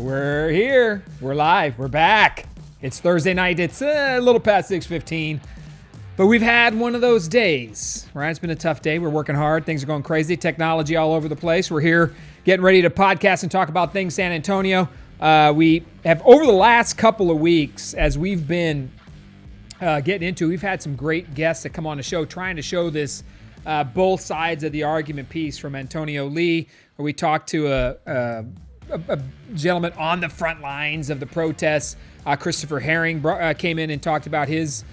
We're here. We're live. We're back. It's Thursday night. It's a little past 6:15. But we've had one of those days, right? It's been a tough day. We're working hard. Things are going crazy. Technology all over the place. We're here getting ready to podcast and talk about things San Antonio. We have, over the last couple of weeks, as we've been getting into, we've had some great guests that come on the show trying to show this both sides of the argument piece from Antonio Lee, where we talked to a gentleman on the front lines of the protests. Christopher Herring came in and talked about his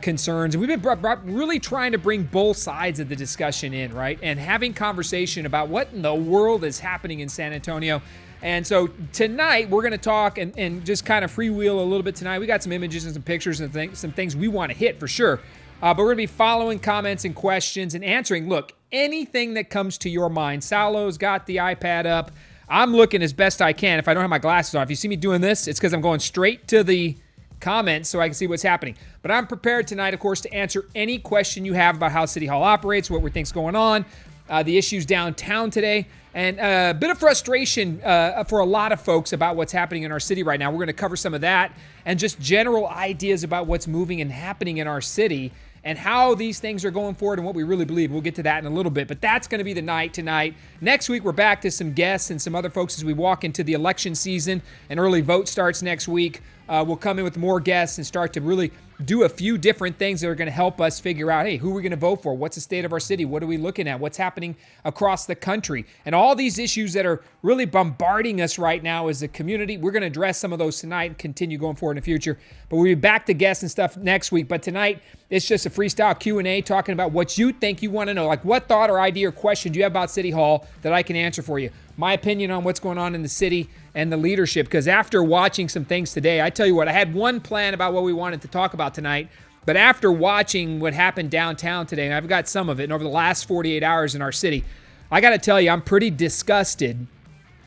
concerns. And we've been really trying to bring both sides of the discussion in, right? And having conversation about what in the world is happening in San Antonio. And so tonight we're going to talk and just kind of freewheel a little bit tonight. We got some images and some pictures and some things we want to hit for sure. But we're going to be following comments and questions and answering, look, anything that comes to your mind. Salo's got the iPad up. I'm looking as best I can if I don't have my glasses on. If you see me doing this, it's because I'm going straight to the comments so I can see what's happening. But I'm prepared tonight, of course, to answer any question you have about how City Hall operates, what we think's going on, the issues downtown today, and a bit of frustration for a lot of folks about what's happening in our city right now. We're going to cover some of that and just general ideas about what's moving and happening in our city and how these things are going forward and what we really believe. We'll get to that in a little bit, but that's going to be the night tonight. Next week, we're back to some guests and some other folks as we walk into the election season and early vote starts next week. We'll come in with more guests and start to really do a few different things that are going to help us figure out, hey, who are we going to vote for? What's the state of our city? What are we looking at? What's happening across the country? And all these issues that are really bombarding us right now as a community, we're going to address some of those tonight and continue going forward in the future. But we'll be back to guests and stuff next week. But tonight, it's just a freestyle Q&A talking about what you think you want to know. Like what thought or idea or question do you have about City Hall that I can answer for you? My opinion on what's going on in the city and the leadership. Because after watching some things today, I tell you what, I had one plan about what we wanted to talk about tonight. But after watching what happened downtown today, and I've got some of it, and over the last 48 hours in our city, I got to tell you, I'm pretty disgusted.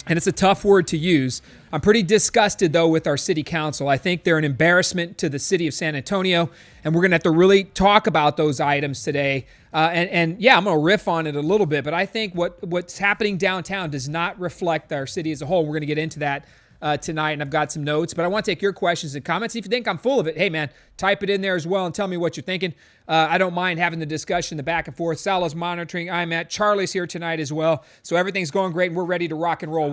And it's a tough word to use. I'm pretty disgusted, though, with our city council. I think they're an embarrassment to the city of San Antonio, and we're going to have to really talk about those items today. And yeah, I'm going to riff on it a little bit, but I think what's happening downtown does not reflect our city as a whole. We're going to get into that tonight, and I've got some notes. But I want to take your questions and comments. If you think I'm full of it, hey, man, type it in there as well and tell me what you're thinking. I don't mind having the discussion, the back and forth. Sal's monitoring. I'm at. Charlie's here tonight as well. So everything's going great, and we're ready to rock and roll.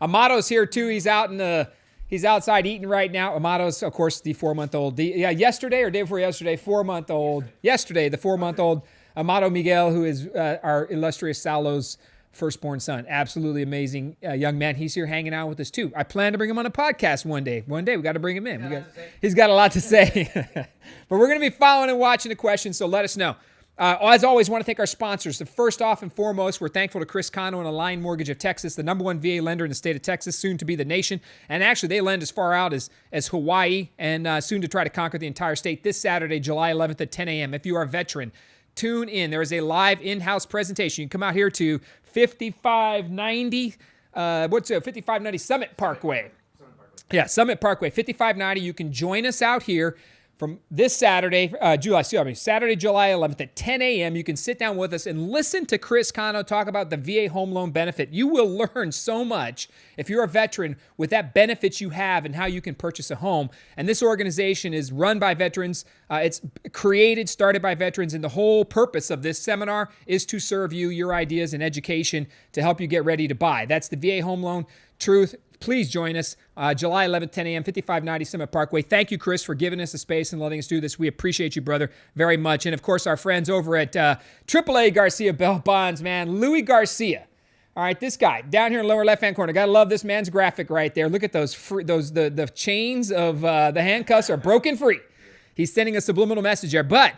Amato's here, too. He's out in the... He's outside eating right now. Amato's, of course, the 4-month-old. Yesterday or day before yesterday, 4-month-old. Yesterday, the 4-month-old Amato Miguel, who is our illustrious Salo's firstborn son. Absolutely amazing young man. He's here hanging out with us, too. I plan to bring him on a podcast one day. One day, we got to bring him in. He's got a lot to say. But we're going to be following and watching the questions, so let us know. As always, want to thank our sponsors. So first off and foremost, we're thankful to Chris Cano and Align Mortgage of Texas, the #1 VA lender in the state of Texas, soon to be the nation. And actually, they lend as far out as Hawaii and soon to try to conquer the entire state this Saturday, July 11th at 10 a.m. If you are a veteran, tune in. There is a live in-house presentation. You can come out here to 5590, 5590 Summit Parkway. Yeah, Summit Parkway, 5590. You can join us out here from this Saturday, Saturday, July 11th at 10 a.m. You can sit down with us and listen to Chris Cano talk about the VA home loan benefit. You will learn so much if you're a veteran with that benefits you have and how you can purchase a home. And this organization is run by veterans. It's started by veterans, and the whole purpose of this seminar is to serve you, your ideas, and education to help you get ready to buy. That's the VA Home Loan Truth. Please join us July 11th, 10 a.m., 5590 Summit Parkway. Thank you, Chris, for giving us the space and letting us do this. We appreciate you, brother, very much. And, of course, our friends over at AAA Garcia Bell Bonds, man, Louis Garcia. All right, this guy down here in the lower left-hand corner. Got to love this man's graphic right there. Look at those. The chains of the handcuffs are broken free. He's sending a subliminal message there. But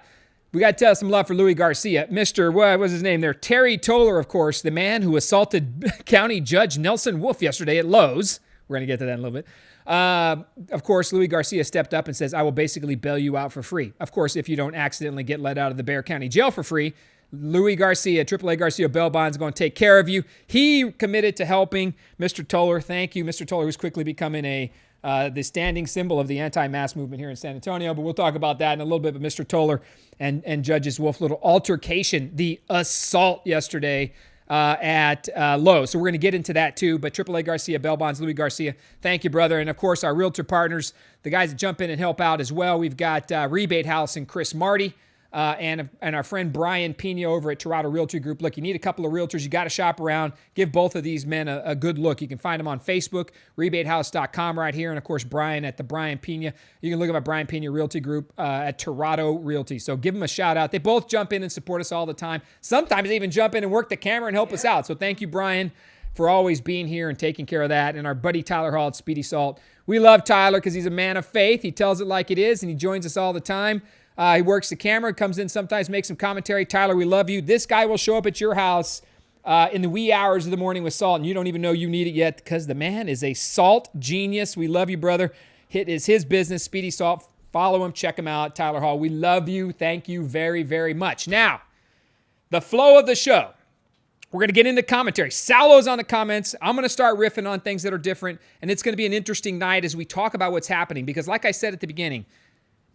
we got to tell some love for Louis Garcia. Mr. What was his name there? Terry Toller, of course, the man who assaulted County Judge Nelson Wolf yesterday at Lowe's. We're going to get to that in a little bit. Of course, Louis Garcia stepped up and says, I will basically bail you out for free. Of course, if you don't accidentally get let out of the Bexar County Jail for free, Louis Garcia, AAA Garcia Bell Bonds, is going to take care of you. He committed to helping Mr. Toller. Thank you, Mr. Toller, who's quickly becoming the standing symbol of the anti-mask movement here in San Antonio. But we'll talk about that in a little bit. But Mr. Toller and Judges Wolf, little altercation, the assault yesterday at Lowe's. So we're going to get into that too. But AAA Garcia, Bell Bonds, Louis Garcia, thank you, brother. And of course, our realtor partners, the guys that jump in and help out as well. We've got Rebate House and Chris Marty. And our friend Brian Pena over at Torado Realty Group. Look, you need a couple of realtors. You got to shop around. Give both of these men a good look. You can find them on Facebook, rebatehouse.com right here. And, of course, Brian at the Brian Pena. You can look at my Brian Pena Realty Group at Torado Realty. So give them a shout out. They both jump in and support us all the time. Sometimes they even jump in and work the camera and help us out. So thank you, Brian, for always being here and taking care of that. And our buddy Tyler Hall at Speedy Salt. We love Tyler because he's a man of faith. He tells it like it is, and he joins us all the time. He works the camera, comes in sometimes, makes some commentary. Tyler, we love you. This guy will show up at your house in the wee hours of the morning with salt, and you don't even know you need it yet because the man is a salt genius. We love you, brother. It is his business, Speedy Salt. Follow him, check him out, Tyler Hall. We love you. Thank you very, very much. Now, the flow of the show. We're going to get into commentary. Salo's on the comments. I'm going to start riffing on things that are different, and it's going to be an interesting night as we talk about what's happening because, like I said at the beginning,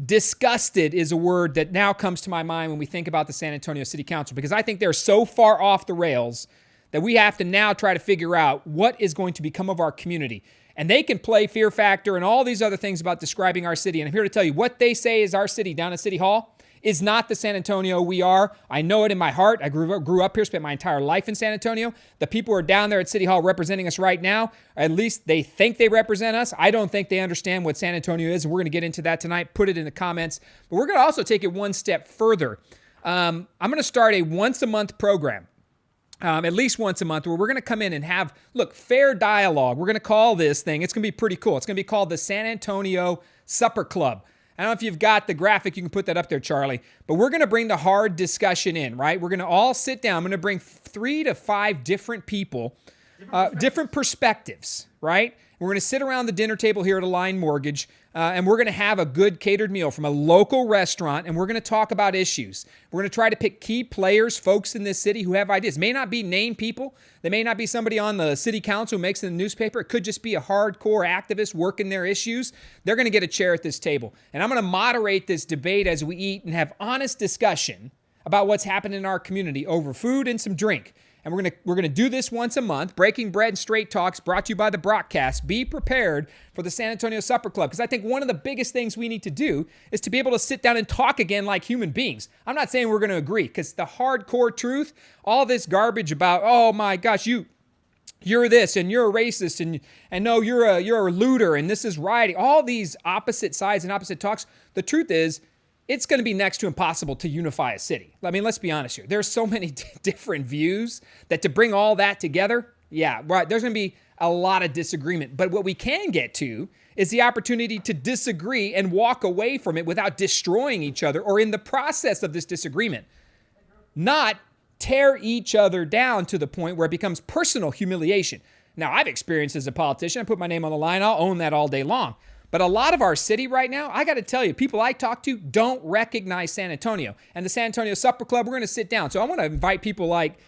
disgusted is a word that now comes to my mind when we think about the San Antonio City Council because I think they're so far off the rails that we have to now try to figure out what is going to become of our community. And they can play fear factor and all these other things about describing our city. And I'm here to tell you what they say is our city down at City Hall is not the San Antonio we are. I know it in my heart. I grew up here, spent my entire life in San Antonio. The people who are down there at City Hall representing us right now, at least they think they represent us. I don't think they understand what San Antonio is, and we're going to get into that tonight. Put it in the comments. But we're going to also take it one step further. I'm going to start a once-a-month program, at least once a month, where we're going to come in and have, fair dialogue. We're going to call this thing, it's going to be pretty cool. It's going to be called the San Antonio Supper Club. I don't know if you've got the graphic. You can put that up there, Charlie. But we're going to bring the hard discussion in, right? We're going to all sit down. I'm going to bring 3 to 5 different people, different perspectives, right? We're going to sit around the dinner table here at Align Mortgage, and we're going to have a good catered meal from a local restaurant, and we're going to talk about issues. We're going to try to pick key players, folks in this city who have ideas. May not be named people. They may not be somebody on the city council who makes it in the newspaper. It could just be a hardcore activist working their issues. They're going to get a chair at this table. And I'm going to moderate this debate as we eat and have honest discussion about what's happening in our community over food and some drink. and we're gonna do this once a month. Breaking Bread and Straight Talks, brought to you by the Broadcast. Be prepared for the San Antonio Supper Club, because I think one of the biggest things we need to do is to be able to sit down and talk again like human beings. I'm not saying we're going to agree, because the hardcore truth, all this garbage about, oh my gosh, you're this and you're a racist and no, you're a looter and this is rioting. All these opposite sides and opposite talks. The truth is, it's going to be next to impossible to unify a city. I mean, let's be honest here. There's so many different views that to bring all that together, yeah, right, there's going to be a lot of disagreement. But what we can get to is the opportunity to disagree and walk away from it without destroying each other, or in the process of this disagreement, not tear each other down to the point where it becomes personal humiliation. Now, I've experienced as a politician, I put my name on the line, I'll own that all day long. But a lot of our city right now, I got to tell you, people I talk to don't recognize San Antonio. And the San Antonio Supper Club, we're going to sit down. So I want to invite people like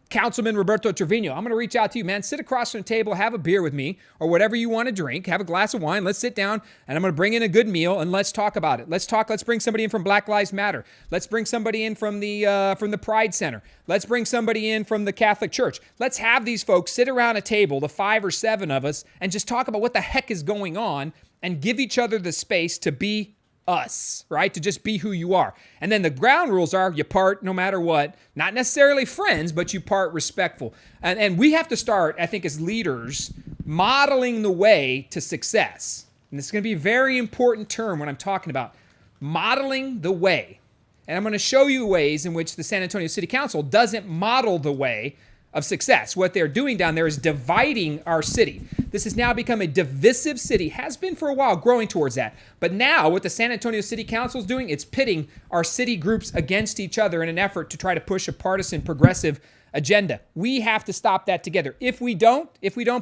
Councilman Roberto Trevino. I'm going to reach out to you, man. Sit across from the table, have a beer with me, or whatever you want to drink. Have a glass of wine. Let's sit down, and I'm going to bring in a good meal, and let's talk about it. Let's bring somebody in from Black Lives Matter. Let's bring somebody in from the Pride Center. Let's bring somebody in from the Catholic Church. Let's have these folks sit around a table, the 5 or 7 of us, and just talk about what the heck is going on, and give each other the space to be us, right? To just be who you are. And then the ground rules are you part no matter what, not necessarily friends, but you part respectful. And we have to start, I think, as leaders, modeling the way to success. And this is going to be a very important term when I'm talking about modeling the way. And I'm going to show you ways in which the San Antonio City Council doesn't model the way of success. What they're doing down there is dividing our city. This has now become a divisive city, has been for a while, growing towards that. But now what the San Antonio City Council is doing, it's pitting our city groups against each other in an effort to try to push a partisan progressive agenda. We have to stop that together. If we don't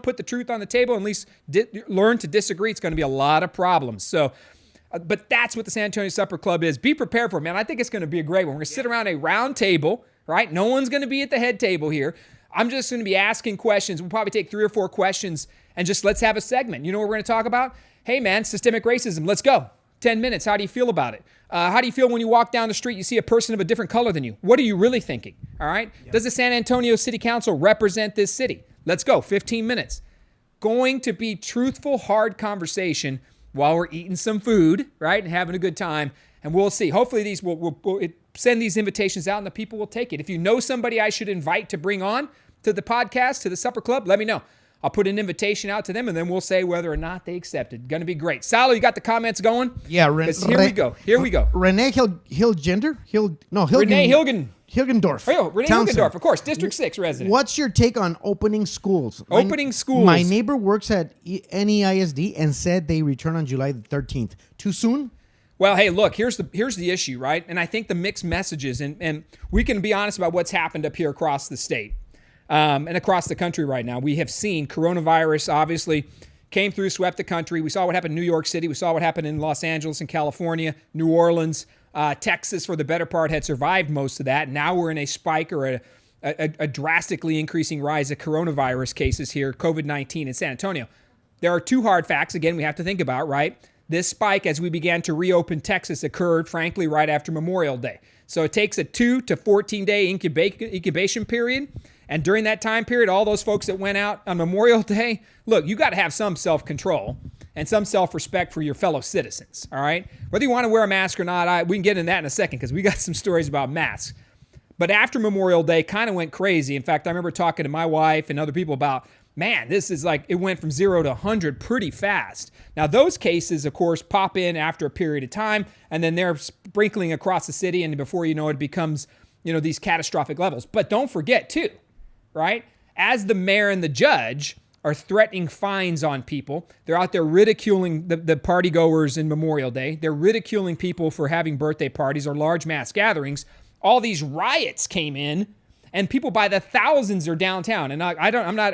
put the truth on the table, at least learn to disagree, it's going to be a lot of problems. So, but that's what the San Antonio Supper Club is. Be prepared for it, man. I think it's going to be a great one. We're going to sit around a round table, right? No one's going to be at the head table here. I'm just going to be asking questions. We'll probably take 3 or 4 questions and just let's have a segment. You know what we're going to talk about? Hey, man, systemic racism. Let's go. 10 minutes. How do you feel about it? How do you feel when you walk down the street, you see a person of a different color than you? What are you really thinking? All right? Yeah. Does the San Antonio City Council represent this city? Let's go. 15 minutes. Going to be truthful, hard conversation while we're eating some food, right? And having a good time. And we'll see. Hopefully these we'll send these invitations out and the people will take it. If you know somebody I should invite to bring on to the podcast, to the Supper Club, let me know. I'll put an invitation out to them, and then we'll say whether or not they accepted. Going to be great. Salo, you got the comments going? Yeah. Here we go. Renee Hilgendorf. Renee Hilgendorf. Oh, Renee Hilgendorf, of course. District 6 resident. What's your take on opening schools? Opening schools. My neighbor works at NEISD and said they return on July the 13th. Too soon? Well, hey, look, here's the issue, right? And I think the mixed messages, and we can be honest about what's happened up here across the state. And across the country right now. We have seen coronavirus obviously came through, swept the country. We saw what happened in New York City. We saw what happened in Los Angeles and California, New Orleans, Texas for the better part had survived most of that. Now we're in a spike or a drastically increasing rise of coronavirus cases here, COVID-19 in San Antonio. There are 2 hard facts, again, we have to think about, right? This spike, as we began to reopen Texas, occurred, frankly, right after Memorial Day. So it takes a 2 to 14-day incubation period. And during that time period, all those folks that went out on Memorial Day, look, you got to have some self-control and some self-respect for your fellow citizens, all right? Whether you want to wear a mask or not, we can get into that in a second because we got some stories about masks. But after Memorial Day, kind of went crazy. In fact, I remember talking to my wife and other people about, man, this is like, it went from 0 to 100 pretty fast. Now, those cases, of course, pop in after a period of time, and then they're sprinkling across the city, and before you know it becomes, these catastrophic levels. But don't forget, too, right? As the mayor and the judge are threatening fines on people, they're out there ridiculing the party goers in Memorial Day. They're ridiculing people for having birthday parties or large mass gatherings. All these riots came in, and people by the thousands are downtown. And I'm not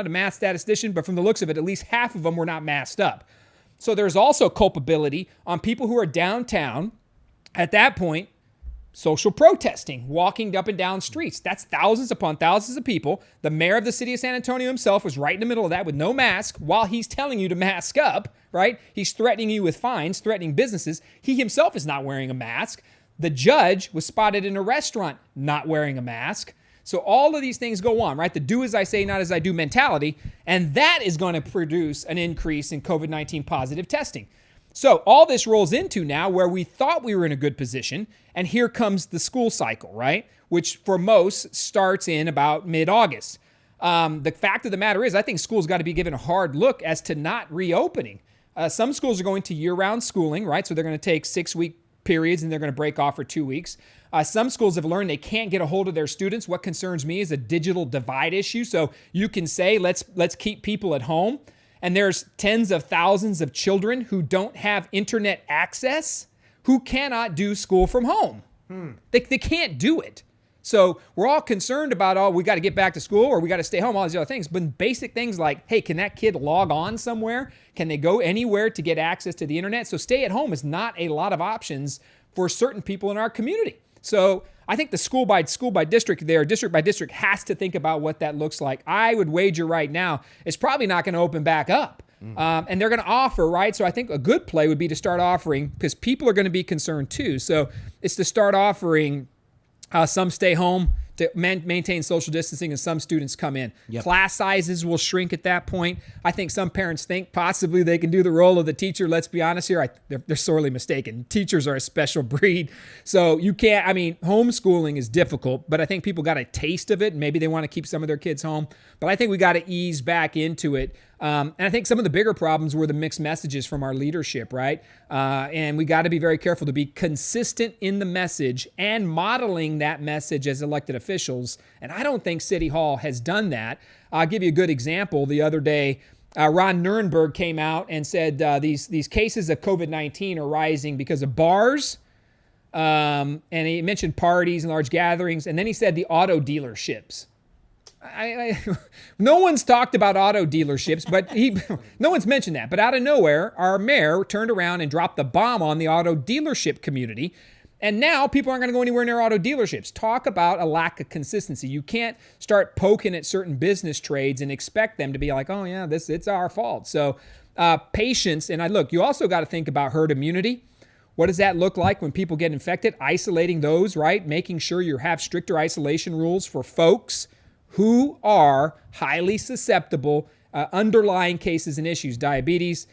a mass statistician, but from the looks of it, at least half of them were not masked up. So there's also culpability on people who are downtown at that point, social protesting, walking up and down streets. That's thousands upon thousands of people. The mayor of the city of San Antonio himself was right in the middle of that with no mask while he's telling you to mask up, right? He's threatening you with fines, threatening businesses. He himself is not wearing a mask. The judge was spotted in a restaurant not wearing a mask. So all of these things go on, right? The do as I say, not as I do mentality. And that is going to produce an increase in COVID-19 positive testing. So all this rolls into now where we thought we were in a good position. And here comes the school cycle, right? Which for most starts in about mid-August. The fact of the matter is, I think schools got to be given a hard look as to not reopening. Some schools are going to year-round schooling, right? So they're going to take 6-week periods and they're going to break off for 2 weeks. Some schools have learned they can't get a hold of their students. What concerns me is a digital divide issue. So you can say, let's keep people at home. And there's tens of thousands of children who don't have internet access who cannot do school from home. They can't do it. So we're all concerned about, we got to get back to school or we got to stay home, all these other things. But basic things like, hey, can that kid log on somewhere? Can they go anywhere to get access to the internet? So stay at home is not a lot of options for certain people in our community. So I think the school by district there, district by district, has to think about what that looks like. I would wager right now it's probably not going to open back up. And they're going to offer, right? So I think a good play would be to start offering, because people are going to be concerned too. So it's to start offering some stay home to maintain social distancing and some students come in. Yep. Class sizes will shrink at that point. I think some parents think possibly they can do the role of the teacher. Let's be honest here. They're sorely mistaken. Teachers are a special breed. So you can't, homeschooling is difficult, but I think people got a taste of it. Maybe they want to keep some of their kids home, but I think we got to ease back into it. And I think some of the bigger problems were the mixed messages from our leadership, right? And we got to be very careful to be consistent in the message and modeling that message as elected officials. And I don't think City Hall has done that. I'll give you a good example. The other day, Ron Nirenberg came out and said these cases of COVID-19 are rising because of bars. And he mentioned parties and large gatherings. And then he said the auto dealerships. No one's talked about auto dealerships, but no one's mentioned that. But out of nowhere, our mayor turned around and dropped the bomb on the auto dealership community. And now people aren't going to go anywhere near auto dealerships. Talk about a lack of consistency. You can't start poking at certain business trades and expect them to be like, oh yeah, it's our fault. So patience. And you also got to think about herd immunity. What does that look like when people get infected? Isolating those, right? Making sure you have stricter isolation rules for folks who are highly susceptible, underlying cases and issues, diabetes,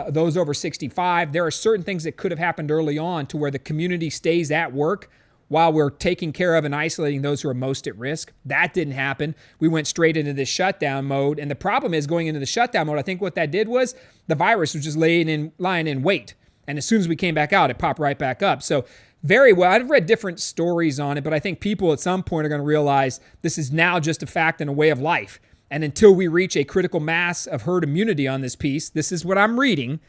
those over 65. There are certain things that could have happened early on to where the community stays at work while we're taking care of and isolating those who are most at risk. That didn't happen. We went straight into this shutdown mode. And the problem is going into the shutdown mode, I think what that did was the virus was just lying in wait. And as soon as we came back out, it popped right back up. So very well. I've read different stories on it, but I think people at some point are going to realize this is now just a fact and a way of life. And until we reach a critical mass of herd immunity on this piece, this is what I'm reading,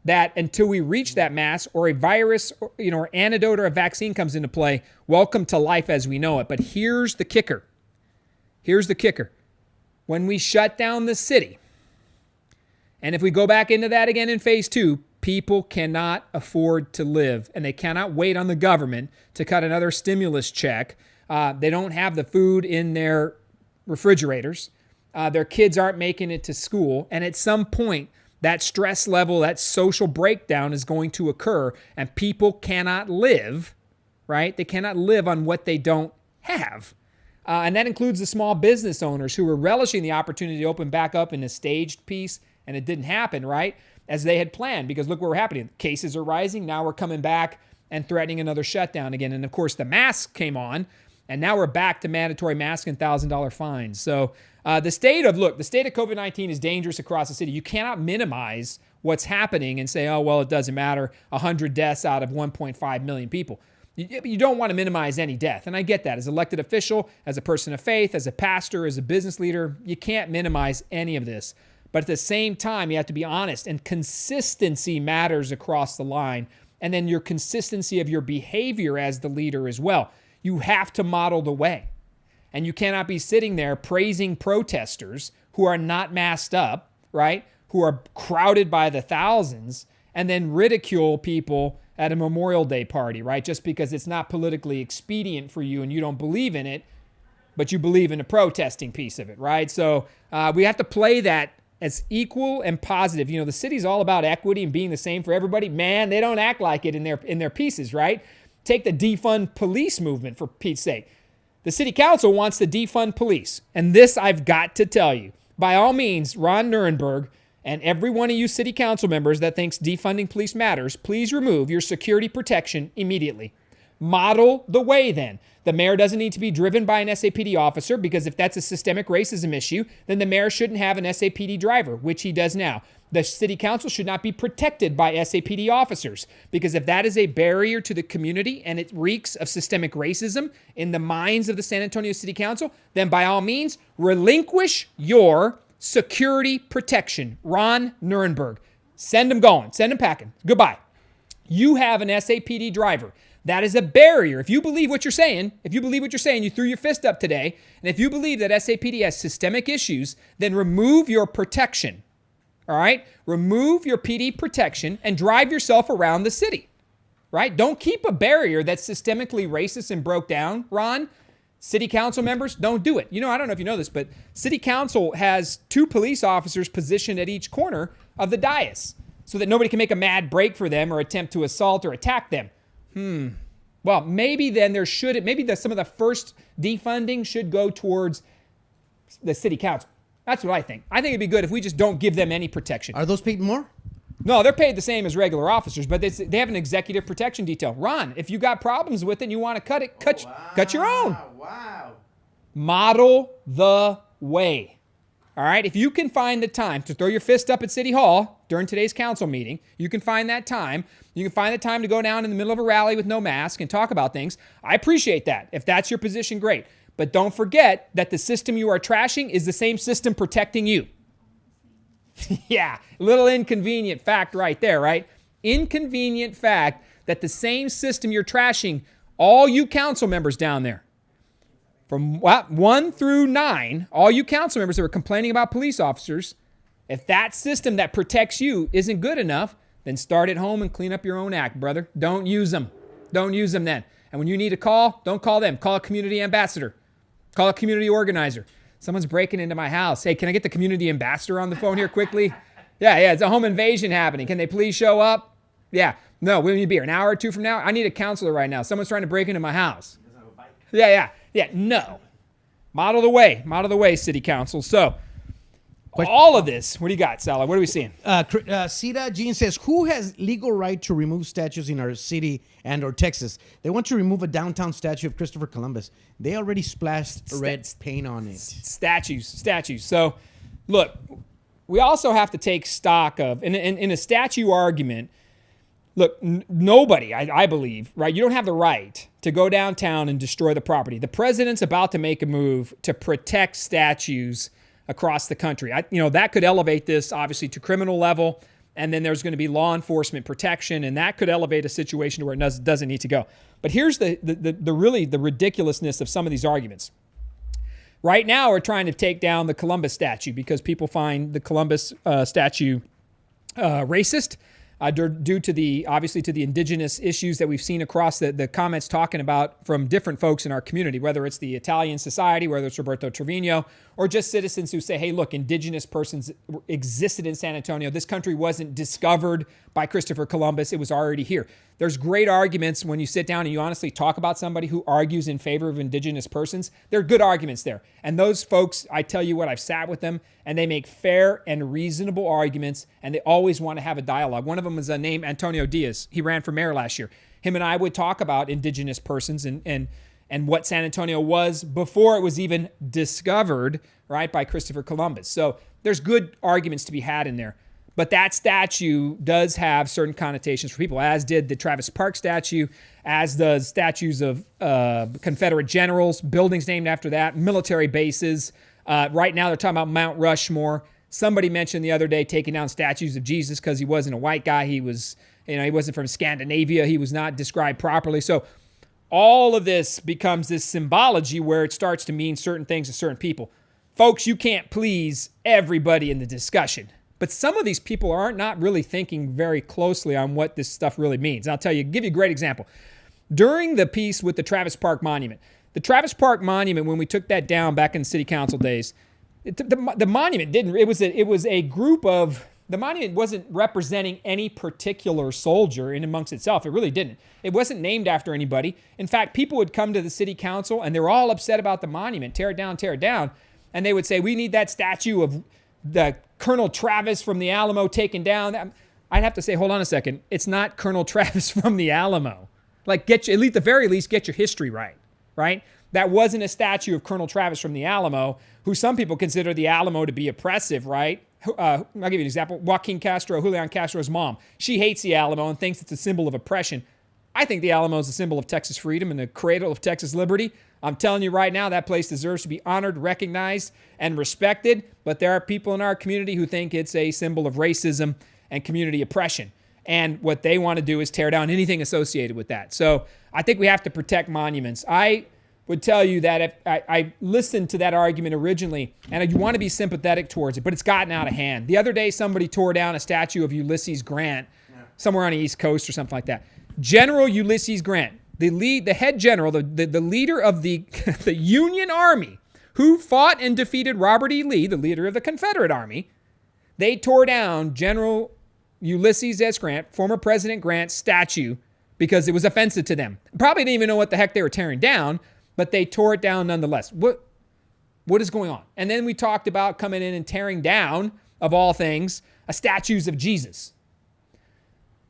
that until we reach that mass or a virus or antidote or a vaccine comes into play, welcome to life as we know it. But here's the kicker. When we shut down the city, and if we go back into that again in phase 2, people cannot afford to live, and they cannot wait on the government to cut another stimulus check. They don't have the food in their refrigerators. Their kids aren't making it to school. And at some point, that stress level, that social breakdown is going to occur, and people cannot live, right? They cannot live on what they don't have. And that includes the small business owners who were relishing the opportunity to open back up in a staged piece, and it didn't happen, right? As they had planned, because look what we're happening. Cases are rising. Now we're coming back and threatening another shutdown again. And of course, the mask came on, and now we're back to mandatory mask and $1,000 fines. So the state of COVID-19 is dangerous across the city. You cannot minimize what's happening and say, oh, well, it doesn't matter. 100 deaths out of 1.5 million people. You don't want to minimize any death. And I get that. As an elected official, as a person of faith, as a pastor, as a business leader, you can't minimize any of this. But at the same time, you have to be honest, and consistency matters across the line. And then your consistency of your behavior as the leader as well. You have to model the way. And you cannot be sitting there praising protesters who are not masked up, right? Who are crowded by the thousands, and then ridicule people at a Memorial Day party, right? Just because it's not politically expedient for you and you don't believe in it, but you believe in the protesting piece of it, right? So we have to play that as equal and positive. The city's all about equity and being the same for everybody. Man, they don't act like it in their pieces, right? Take the defund police movement, for Pete's sake. The city council wants to defund police. And this I've got to tell you. By all means, Ron Nirenberg and every one of you city council members that thinks defunding police matters, please remove your security protection immediately. Model the way then. The mayor doesn't need to be driven by an SAPD officer, because if that's a systemic racism issue, then the mayor shouldn't have an SAPD driver, which he does now. The city council should not be protected by SAPD officers, because if that is a barrier to the community and it reeks of systemic racism in the minds of the San Antonio City Council, then by all means, relinquish your security protection. Ron Nirenberg. Send him going. Send him packing. Goodbye. You have an SAPD driver. That is a barrier. If you believe what you're saying, you threw your fist up today, and if you believe that SAPD has systemic issues, then remove your protection. All right? Remove your PD protection and drive yourself around the city. Right? Don't keep a barrier that's systemically racist and broke down, Ron. City council members, don't do it. You know, I don't know if you know this, but city council has 2 police officers positioned at each corner of the dais so that nobody can make a mad break for them or attempt to assault or attack them. Well, maybe then some of the first defunding should go towards the city council. That's what I think. I think it'd be good if we just don't give them any protection. Are those paid more? No, they're paid the same as regular officers, but they have an executive protection detail. Ron, if you got problems with it and you want to cut it, cut your own. Wow. Model the way. All right? If you can find the time to throw your fist up at City Hall during today's council meeting, you can find that time. You can find the time to go down in the middle of a rally with no mask and talk about things. I appreciate that. If that's your position, great. But don't forget that the system you are trashing is the same system protecting you. Yeah, little inconvenient fact right there, right? Inconvenient fact that the same system you're trashing, all you council members down there, from 1 through 9, all you council members that were complaining about police officers, if that system that protects you isn't good enough, then start at home and clean up your own act, brother. Don't use them. Don't use them then. And when you need a call, don't call them. Call a community ambassador. Call a community organizer. Someone's breaking into my house. Hey, can I get the community ambassador on the phone here quickly? Yeah, it's a home invasion happening. Can they please show up? Yeah. No, we need to be here an hour or 2 from now. I need a counselor right now. Someone's trying to break into my house. Yeah, no. Model the way, city council. So, all of this, what do you got, Salah? What are we seeing? Sita Jean says, who has legal right to remove statues in our city and or Texas? They want to remove a downtown statue of Christopher Columbus. They already splashed red paint on it. Statues. So, look, we also have to take stock of, in a statue argument, look, nobody, I believe, right? You don't have the right to go downtown and destroy the property. The president's about to make a move to protect statues across the country. That could elevate this, obviously, to criminal level, and then there's going to be law enforcement protection, and that could elevate a situation to where it doesn't need to go. But here's the ridiculousness of some of these arguments. Right now, we're trying to take down the Columbus statue because people find the Columbus statue racist. Due to the indigenous issues that we've seen across the comments talking about from different folks in our community, whether it's the Italian Society, whether it's Roberto Trevino, or just citizens who say, hey, look, indigenous persons existed in San Antonio. This country wasn't discovered by Christopher Columbus. It was already here. There's great arguments when you sit down and you honestly talk about somebody who argues in favor of indigenous persons. There are good arguments there. And those folks, I tell you what, I've sat with them, and they make fair and reasonable arguments, and they always want to have a dialogue. One of them is named Antonio Diaz. He ran for mayor last year. Him and I would talk about indigenous persons and what San Antonio was before it was even discovered, right, by Christopher Columbus. So there's good arguments to be had in there. But that statue does have certain connotations for people, as did the Travis Park statue, as does statues of Confederate generals, buildings named after that, military bases. Right now they're talking about Mount Rushmore. Somebody mentioned the other day taking down statues of Jesus because he wasn't a white guy. He wasn't from Scandinavia. He was not described properly. So all of this becomes this symbology where it starts to mean certain things to certain people. Folks, you can't please everybody in the discussion. But some of these people are not really thinking very closely on what this stuff really means. And I'll give you a great example. During the piece with the Travis Park Monument, when we took that down back in city council days, the monument didn't. It was a group of the monument wasn't representing any particular soldier in amongst itself. It really didn't. It wasn't named after anybody. In fact, people would come to the city council and they were all upset about the monument. Tear it down, tear it down. And they would say, we need that statue of the Colonel Travis from the Alamo taken down. I'd have to say, hold on a second. It's not Colonel Travis from the Alamo. Like, at the very least, get your history right, right? That wasn't a statue of Colonel Travis from the Alamo, who some people consider the Alamo to be oppressive, right? I'll give you an example. Joaquin Castro, Julian Castro's mom, she hates the Alamo and thinks it's a symbol of oppression. I think the Alamo is a symbol of Texas freedom and the cradle of Texas liberty. I'm telling you right now, that place deserves to be honored, recognized, and respected. But there are people in our community who think it's a symbol of racism and community oppression. And what they want to do is tear down anything associated with that. So I think we have to protect monuments. I would tell you that if I listened to that argument originally, and you want to be sympathetic towards it, but it's gotten out of hand. The other day, somebody tore down a statue of Ulysses Grant somewhere on the East Coast or something like that. General Ulysses Grant, the head general, the leader of the Union Army, who fought and defeated Robert E. Lee, the leader of the Confederate Army. They tore down General Ulysses S. Grant, former President Grant's statue, because it was offensive to them. Probably didn't even know what the heck they were tearing down, but they tore it down nonetheless. What is going on? And then we talked about coming in and tearing down, of all things, statues of Jesus.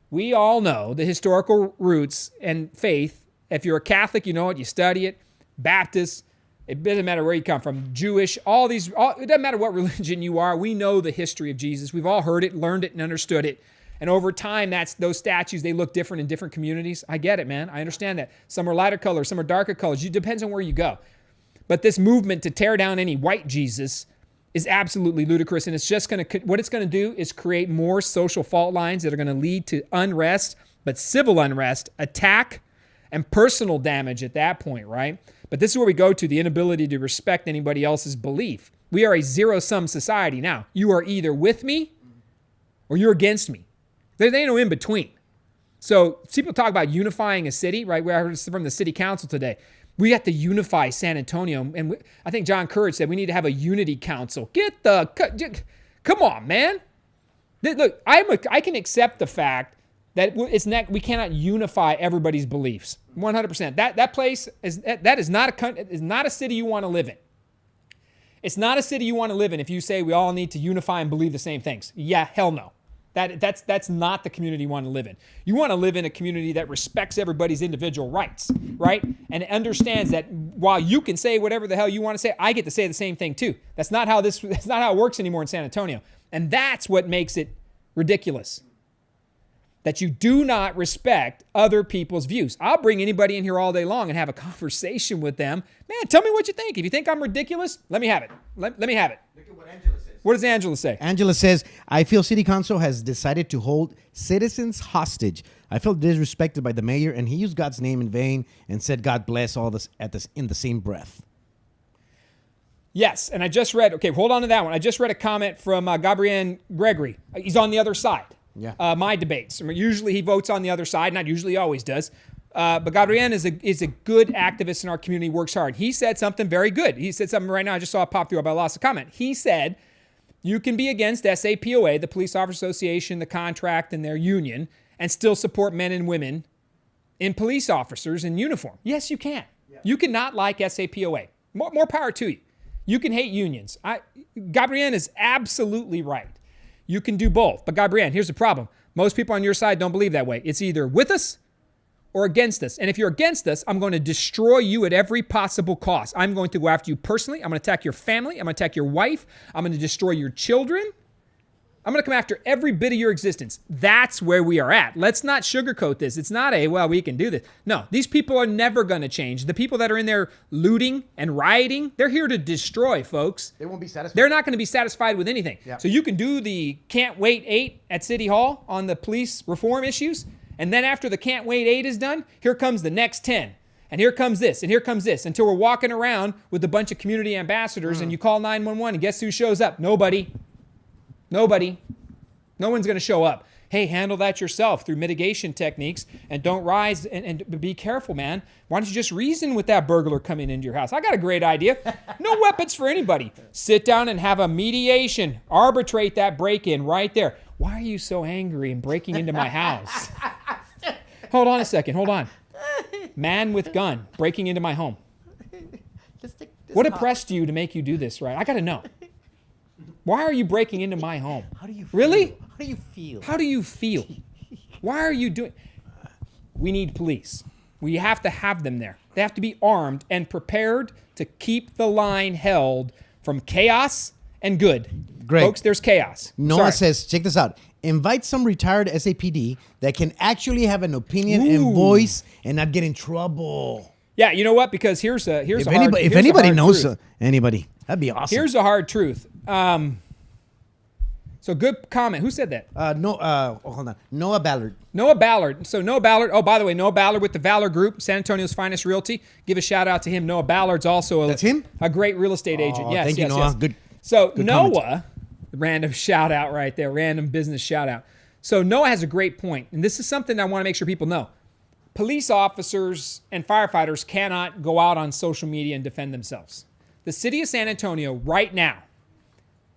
We all know the historical roots and faith. If you're a Catholic, you know it, you study it. Baptist, it doesn't matter where you come from. Jewish, it doesn't matter what religion you are. We know the history of Jesus. We've all heard it, learned it, and understood it. And over time, those statues, they look different in different communities. I get it, man. I understand that. Some are lighter colors, some are darker colors. It depends on where you go. But this movement to tear down any white Jesus is absolutely ludicrous. And it's just what it's going to do is create more social fault lines that are going to lead to unrest, but civil unrest, attack, and personal damage at that point, right? But this is where we go to the inability to respect anybody else's belief. We are a zero-sum society now. You are either with me or you're against me. There ain't no in between. So people talk about unifying a city, right? We heard from the city council today. We have to unify San Antonio. And I think John Courage said we need to have a unity council. Come on, man. Look, I can accept the fact that we cannot unify everybody's beliefs. 100%. That place is not a city you want to live in. It's not a city you want to live in if you say we all need to unify and believe the same things. Yeah, hell no. That's not the community you want to live in. You want to live in a community that respects everybody's individual rights, right? And understands that while you can say whatever the hell you want to say, I get to say the same thing too. That's not how it works anymore in San Antonio. And that's what makes it ridiculous. That you do not respect other people's views. I'll bring anybody in here all day long and have a conversation with them. Man, tell me what you think. If you think I'm ridiculous, let me have it. Let me have it. Look at what Angela says. What does Angela say? Angela says, I feel City Council has decided to hold citizens hostage. I felt disrespected by the mayor, and he used God's name in vain and said, God bless all this in the same breath. Yes, and I just read, okay, hold on to that one. I just read a comment from Gabriel Gregory. He's on the other side. Yeah. My debates. Usually he votes on the other side, not usually, he always does. But Gabriel is a good activist in our community, works hard. He said something very good. He said something right now, I just saw it pop through, but I lost a comment. He said, you can be against SAPOA, the Police Officers Association, the contract, and their union, and still support men and women in police officers in uniform. Yes, you can. Yeah. You cannot like SAPOA. More power to you. You can hate unions. Gabriel is absolutely right. You can do both. But Gabriel, here's the problem. Most people on your side don't believe that way. It's either with us or against us. And if you're against us, I'm going to destroy you at every possible cost. I'm going to go after you personally. I'm going to attack your family. I'm going to attack your wife. I'm going to destroy your children. I'm going to come after every bit of your existence. That's where we are at. Let's not sugarcoat this. It's not we can do this. No, these people are never going to change. The people that are in there looting and rioting, they're here to destroy, folks. They won't be satisfied. They're not going to be satisfied with anything. Yeah. So you can do the Can't Wait 8 at City Hall on the police reform issues. And then after the Can't Wait 8 is done, here comes the next 10. And here comes this, and here comes this, until we're walking around with a bunch of community ambassadors and you call 911 and guess who shows up? Nobody. No one's going to show up. Hey, handle that yourself through mitigation techniques and don't rise and be careful, man. Why don't you just reason with that burglar coming into your house? I got a great idea. No weapons for anybody. Sit down and have a mediation. Arbitrate that break-in right there. Why are you so angry and breaking into my house? Hold on a second. Hold on. Man with gun breaking into my home. What oppressed you to make you do this, right? I got to know. Why are you breaking into my home? How do you feel? Really? How do you feel? How do you feel? Why are you doing? We need police. We have to have them there. They have to be armed and prepared to keep the line held from chaos and good. Great. Folks, there's chaos. Noah Sorry. says, check this out. Invite some retired SAPD that can actually have an opinion and voice and not get in trouble. Yeah, you know what? Because here's a If hard, anybody, if here's a anybody hard knows truth. anybody, that'd be awesome. Here's a hard truth. So good comment. Who said that? Hold on. Noah Ballard. Noah Ballard. So Noah Ballard. Oh, by the way, Noah Ballard with the Valor Group, San Antonio's finest realty. Give a shout out to him. Noah Ballard's also That's him? a great real estate agent. Yes, thank you, yes, Noah. yes. Good. So good Noah, random shout out right there, random business shout out. So Noah has a great point, and this is something I want to make sure people know. Police officers and firefighters cannot go out on social media and defend themselves. The city of San Antonio right now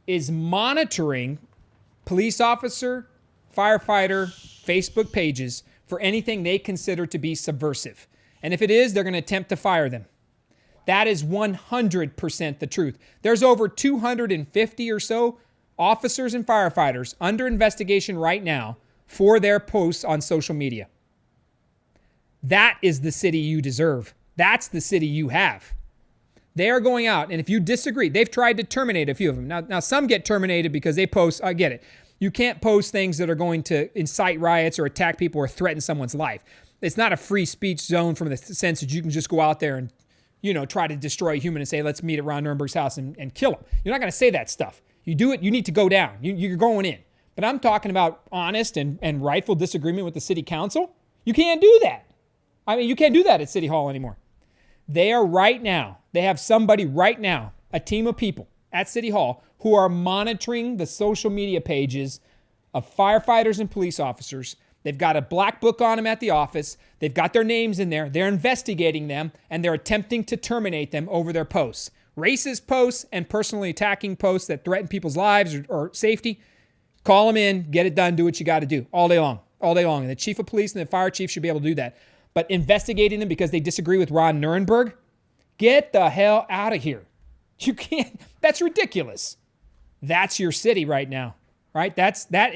is monitoring police officer, firefighter, Facebook pages for anything they consider to be subversive. And if it is, they're going to attempt to fire them. That is 100% the truth. There's over 250 or so officers and firefighters under investigation right now for their posts on social media. That is the city you deserve. That's the city you have. They are going out, and if you disagree, they've tried to terminate a few of them. Now some get terminated because they post, I get it. You can't post things that are going to incite riots or attack people or threaten someone's life. It's not a free speech zone from the sense that you can just go out there and, try to destroy a human and say, let's meet at Ron Nirenberg's house and kill him. You're not going to say that stuff. You do it, you need to go down. You're going in. But I'm talking about honest and rightful disagreement with the city council. You can't do that. I mean, you can't do that at City Hall anymore. They have somebody right now, a team of people at City Hall who are monitoring the social media pages of firefighters and police officers. They've got a black book on them at the office. They've got their names in there. They're investigating them, and they're attempting to terminate them over their posts. Racist posts and personally attacking posts that threaten people's lives or safety. Call them in, get it done, do what you got to do all day long. And the chief of police and the fire chief should be able to do that. But investigating them because they disagree with Ron Nirenberg, get the hell out of here. You can't. That's ridiculous. That's your city right now, right? That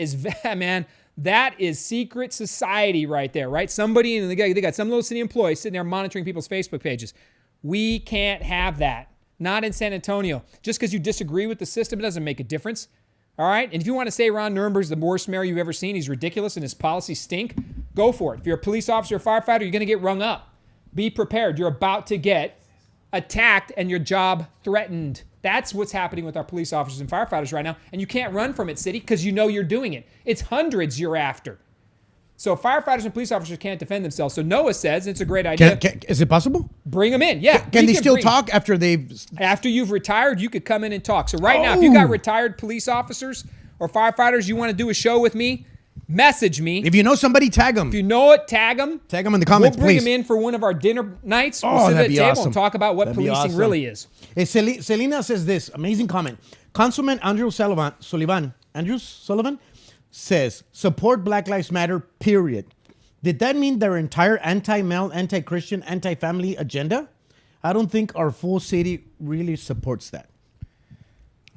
is secret society right there, right? Somebody, and they got some little city employee sitting there monitoring people's Facebook pages. We can't have that. Not in San Antonio. Just because you disagree with the system, it doesn't make a difference. All right? And if you want to say Ron Nirenberg's the worst mayor you've ever seen, he's ridiculous and his policies stink, go for it. If you're a police officer or firefighter, you're going to get rung up. Be prepared. You're about to get attacked and your job threatened. That's what's happening with our police officers and firefighters right now. And you can't run from it, city, because you know you're doing it. It's hundreds you're after. So firefighters and police officers can't defend themselves. So Noah says, it's a great idea. Is it possible? Bring them in. Yeah. Can they still talk after they've... After you've retired, you could come in and talk. So right now, if you got retired police officers or firefighters, you want to do a show with me, message me. If you know somebody, tag them. If you know it, tag them. Tag them in the comments, We'll bring please. them in for one of our dinner nights. Oh, We'll sit that'd at the be table awesome. and talk about what That'd be policing awesome. really is. Hey, Selena says this amazing comment. Councilman Andrew Sullivan says, support Black Lives Matter, period. Did that mean their entire anti-male, anti-Christian, anti-family agenda? I don't think our full city really supports that.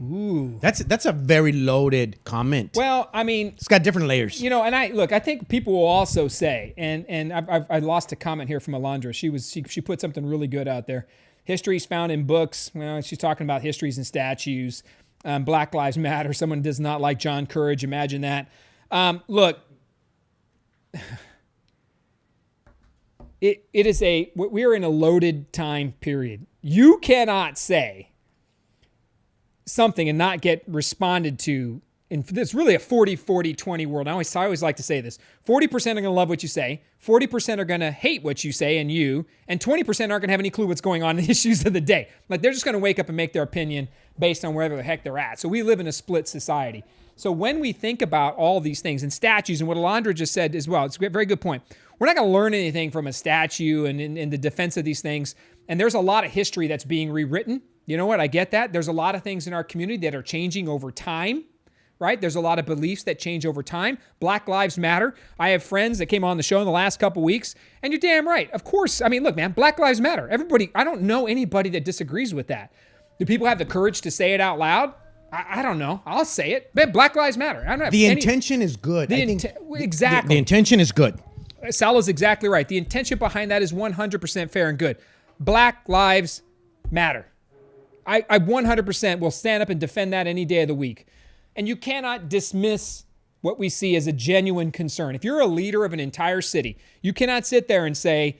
Ooh. That's a very loaded comment. Well, I mean, It's got different layers. and I think people will also say, and I lost a comment here from Alondra. She put something really good out there. History's found in books. Well, she's talking about histories and statues. Black Lives Matter. Someone does not like John Courage. Imagine that. Look, we are in a loaded time period. You cannot say something and not get responded to. And it's really a 40-40-20 world. I always like to say this. 40% are going to love what you say. 40% are going to hate what you say and 20% aren't going to have any clue what's going on in the issues of the day. Like they're just going to wake up and make their opinion based on wherever the heck they're at. So we live in a split society. So when we think about all these things and statues and what Alondra just said as well, it's a very good point. We're not going to learn anything from a statue and in the defense of these things. And there's a lot of history that's being rewritten. You know what? I get that. There's a lot of things in our community that are changing over time. right? There's a lot of beliefs that change over time. Black Lives Matter. I have friends that came on the show in the last couple weeks, and you're damn right. Of course. I mean, look, man, Black Lives Matter. Everybody, I don't know anybody that disagrees with that. Do people have the courage to say it out loud? I don't know. I'll say it. But Black Lives Matter. I don't have The intention is good. Exactly. The intention is good. Sal is exactly right. The intention behind that is 100% fair and good. Black Lives Matter. I 100% will stand up and defend that any day of the week. And you cannot dismiss what we see as a genuine concern. If you're a leader of an entire city, you cannot sit there and say,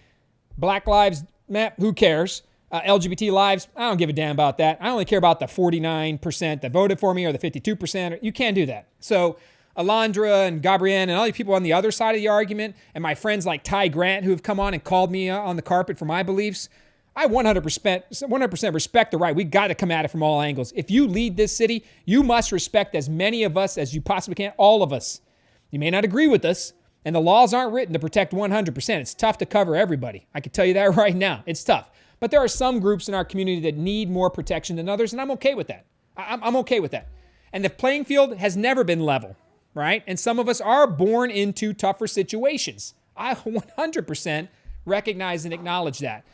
Black Lives Matter, who cares? LGBT lives, I don't give a damn about that. I only care about the 49% that voted for me or the 52%. You can't do that. So Alondra and Gabrielle and all the people on the other side of the argument, and my friends like Ty Grant who have come on and called me on the carpet for my beliefs, I 100% respect the right. We got to come at it from all angles. If you lead this city, you must respect as many of us as you possibly can, all of us. You may not agree with us, and the laws aren't written to protect 100%. It's tough to cover everybody. I can tell you that right now. It's tough. But there are some groups in our community that need more protection than others, and I'm okay with that. I'm okay with that. And the playing field has never been level, right? And some of us are born into tougher situations. I 100% recognize and acknowledge that.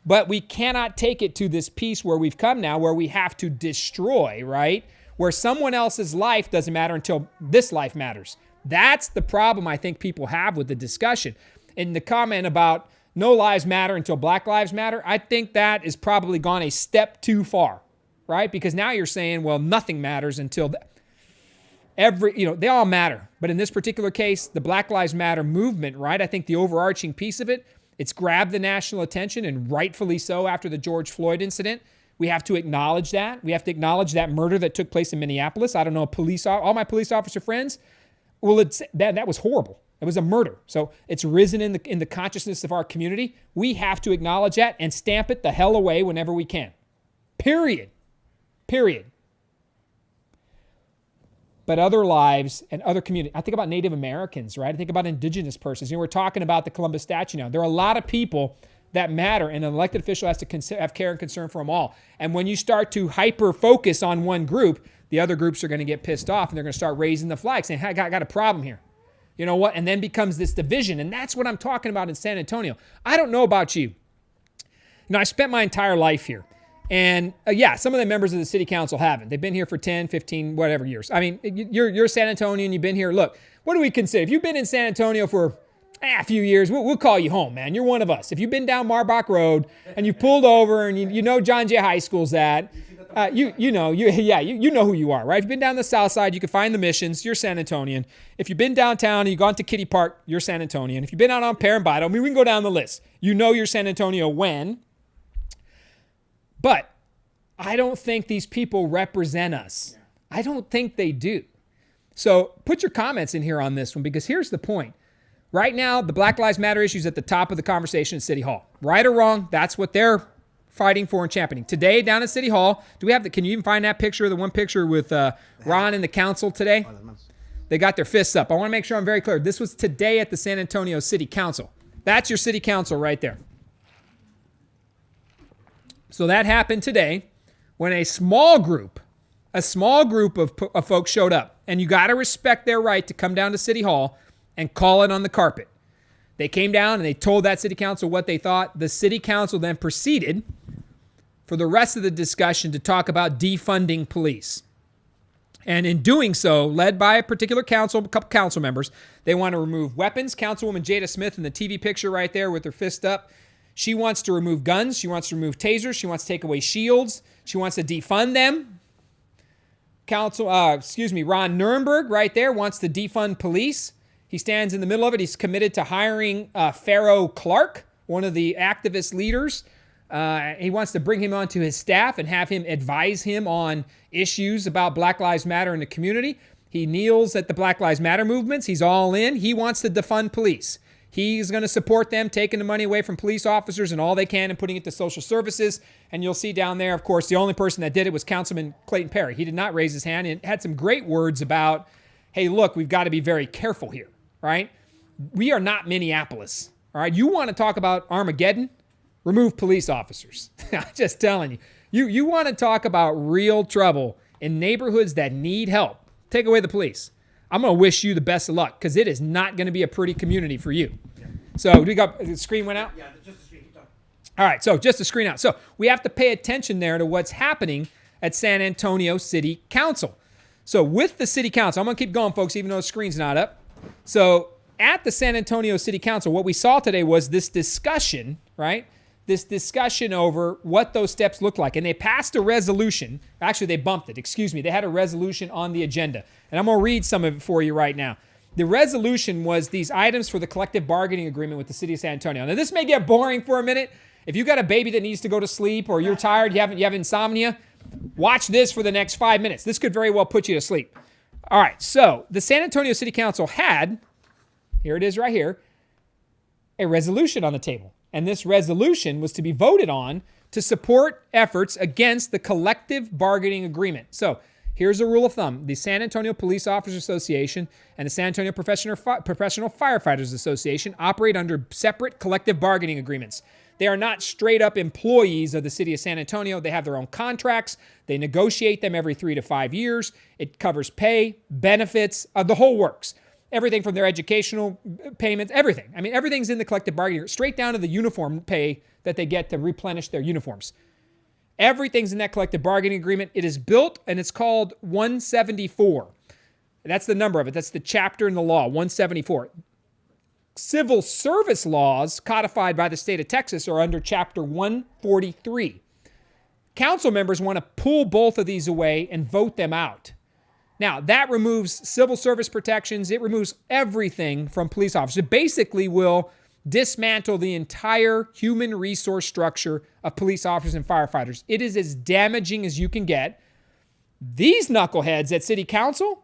But we cannot take it to this piece where we've come now, where we have to destroy, right? Where someone else's life doesn't matter until this life matters. That's the problem I think people have with the discussion. In the comment about no lives matter until Black Lives Matter, I think that is probably gone a step too far, right? Because now you're saying, well, nothing matters until they all matter. But in this particular case, the Black Lives Matter movement, right? I think the overarching piece of it, it's grabbed the national attention, and rightfully so after the George Floyd incident. We have to acknowledge that. We have to acknowledge that murder that took place in Minneapolis. I don't know, all my police officer friends, well, that was horrible. It was a murder. So it's risen in the consciousness of our community. We have to acknowledge that and stamp it the hell away whenever we can. Period. But other lives and other communities, I think about Native Americans, right? I think about indigenous persons. We're talking about the Columbus statue now. There are a lot of people that matter, and an elected official has to have care and concern for them all. And when you start to hyper-focus on one group, the other groups are going to get pissed off, and they're going to start raising the flag, saying, hey, I got a problem here. You know what? And then becomes this division. And that's what I'm talking about in San Antonio. I don't know about you. I spent my entire life here. And some of the members of the city council haven't. They've been here for 10, 15, whatever years. I mean, you're San Antonian. You've been here. Look, what do we consider? If you've been in San Antonio for a few years, we'll call you home, man. You're one of us. If you've been down Marbach Road and you pulled over and you know John Jay High School's at, you know who you are, right? If you've been down the south side, you can find the Missions, you're San Antonian. If you've been downtown and you've gone to Kitty Park, you're San Antonian. If you've been out on Parambato, I mean, we can go down the list. You know you're San Antonio when. But I don't think these people represent us. I don't think they do. So put your comments in here on this one, because here's the point. Right now, the Black Lives Matter issue is at the top of the conversation at City Hall. Right or wrong, that's what they're fighting for and championing. Today, down at City Hall, can you even find that picture, the one picture with Ron and the council today? They got their fists up. I want to make sure I'm very clear. This was today at the San Antonio City Council. That's your city council right there. So that happened today when a small group of folks showed up. And you got to respect their right to come down to City Hall and call it on the carpet. They came down and they told that city council what they thought. The city council then proceeded for the rest of the discussion to talk about defunding police. And in doing so, led by a particular council, a couple council members, they want to remove weapons. Councilwoman Jada Smith in the TV picture right there with her fist up. She wants to remove guns. She wants to remove tasers. She wants to take away shields. She wants to defund them. Ron Nirenberg right there wants to defund police. He stands in the middle of it. He's committed to hiring Pharaoh Clark, one of the activist leaders. He wants to bring him onto his staff and have him advise him on issues about Black Lives Matter in the community. He kneels at the Black Lives Matter movements. He's all in. He wants to defund police. He's going to support them taking the money away from police officers and all they can and putting it to social services. And you'll see down there, of course, the only person that did it was Councilman Clayton Perry. He did not raise his hand and had some great words about, hey, look, we've got to be very careful here, right? We are not Minneapolis, all right? You want to talk about Armageddon? Remove police officers. I'm just telling you. You want to talk about real trouble in neighborhoods that need help. take away the police. I'm going to wish you the best of luck because it is not going to be a pretty community for you. Yeah. So we got the screen went out? Yeah, just the screen. Keep talking. All right, so just the screen out. So we have to pay attention there to what's happening at San Antonio City Council. So with the City Council, I'm going to keep going, folks, even though the screen's not up. So at the San Antonio City Council, what we saw today was this discussion, right? This discussion over what those steps look like. And they passed a resolution. Actually, they bumped it. Excuse me. They had a resolution on the agenda. And I'm going to read some of it for you right now. The resolution was these items for the collective bargaining agreement with the city of San Antonio. Now, this may get boring for a minute. If you got a baby that needs to go to sleep or you're tired, you have insomnia, watch this for the next 5 minutes. This could very well put you to sleep. All right. So the San Antonio City Council had, here it is right here, a resolution on the table. And this resolution was to be voted on to support efforts against the collective bargaining agreement. So here's a rule of thumb. The San Antonio Police Officers Association and the San Antonio Professional Firefighters Association operate under separate collective bargaining agreements. They are not straight up employees of the city of San Antonio. They have their own contracts. They negotiate them every 3 to 5 years. It covers pay, benefits, the whole works. Everything from their educational payments, everything. I mean, everything's in the collective bargaining, straight down to the uniform pay that they get to replenish their uniforms. Everything's in that collective bargaining agreement. It is built, and it's called 174. That's the number of it. That's the chapter in the law, 174. Civil service laws codified by the state of Texas are under chapter 143. Council members want to pull both of these away and vote them out. Now, that removes civil service protections. It removes everything from police officers. It basically will dismantle the entire human resource structure of police officers and firefighters. It is as damaging as you can get. These knuckleheads at City Council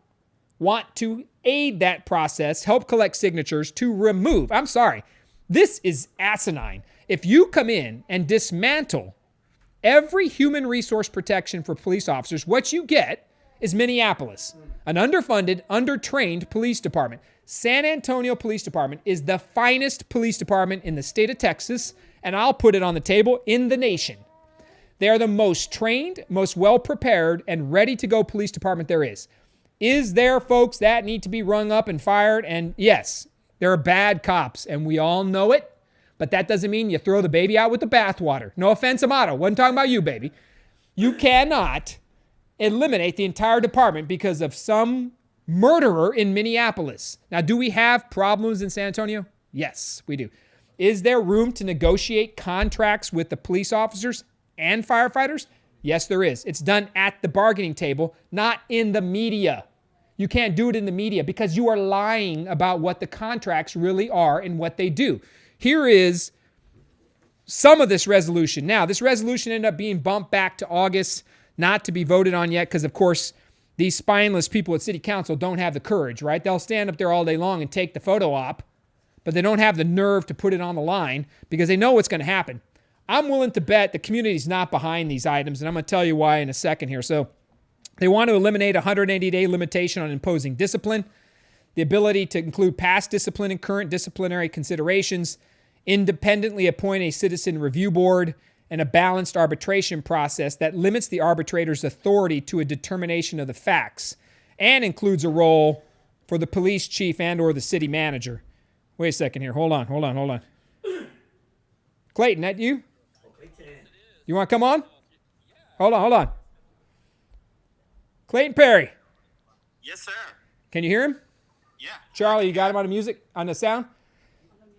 want to aid that process, help collect signatures to remove. I'm sorry. This is asinine. If you come in and dismantle every human resource protection for police officers, what you get is Minneapolis, an underfunded, undertrained police department. San Antonio Police Department is the finest police department in the state of Texas, and I'll put it on the table, in the nation. They are the most trained, most well-prepared, and ready-to-go police department there is. Is there folks that need to be rung up and fired? And yes, there are bad cops, and we all know it, but that doesn't mean you throw the baby out with the bathwater. No offense, Amato. Wasn't talking about you, baby. You cannot eliminate the entire department because of some murderer in Minneapolis. Now, do we have problems in San Antonio? Yes, we do. Is there room to negotiate contracts with the police officers and firefighters? Yes, there is. It's done at the bargaining table, not in the media. You can't do it in the media because you are lying about what the contracts really are and what they do. Here is some of this resolution. Now, this resolution ended up being bumped back to August, not to be voted on yet because, of course, these spineless people at City Council don't have the courage, right? They'll stand up there all day long and take the photo op, but they don't have the nerve to put it on the line because they know what's going to happen. I'm willing to bet the community's not behind these items, and I'm going to tell you why in a second here. So they want to eliminate a 180-day limitation on imposing discipline, the ability to include past discipline and current disciplinary considerations, independently appoint a citizen review board, and a balanced arbitration process that limits the arbitrator's authority to a determination of the facts and includes a role for the police chief and or the city manager. Wait a second here. Hold on. Clayton, that you? You want to come on? Hold on. Clayton Perry. Yes, sir. Can you hear him? Yeah. Charlie, you got him on the music, on the sound?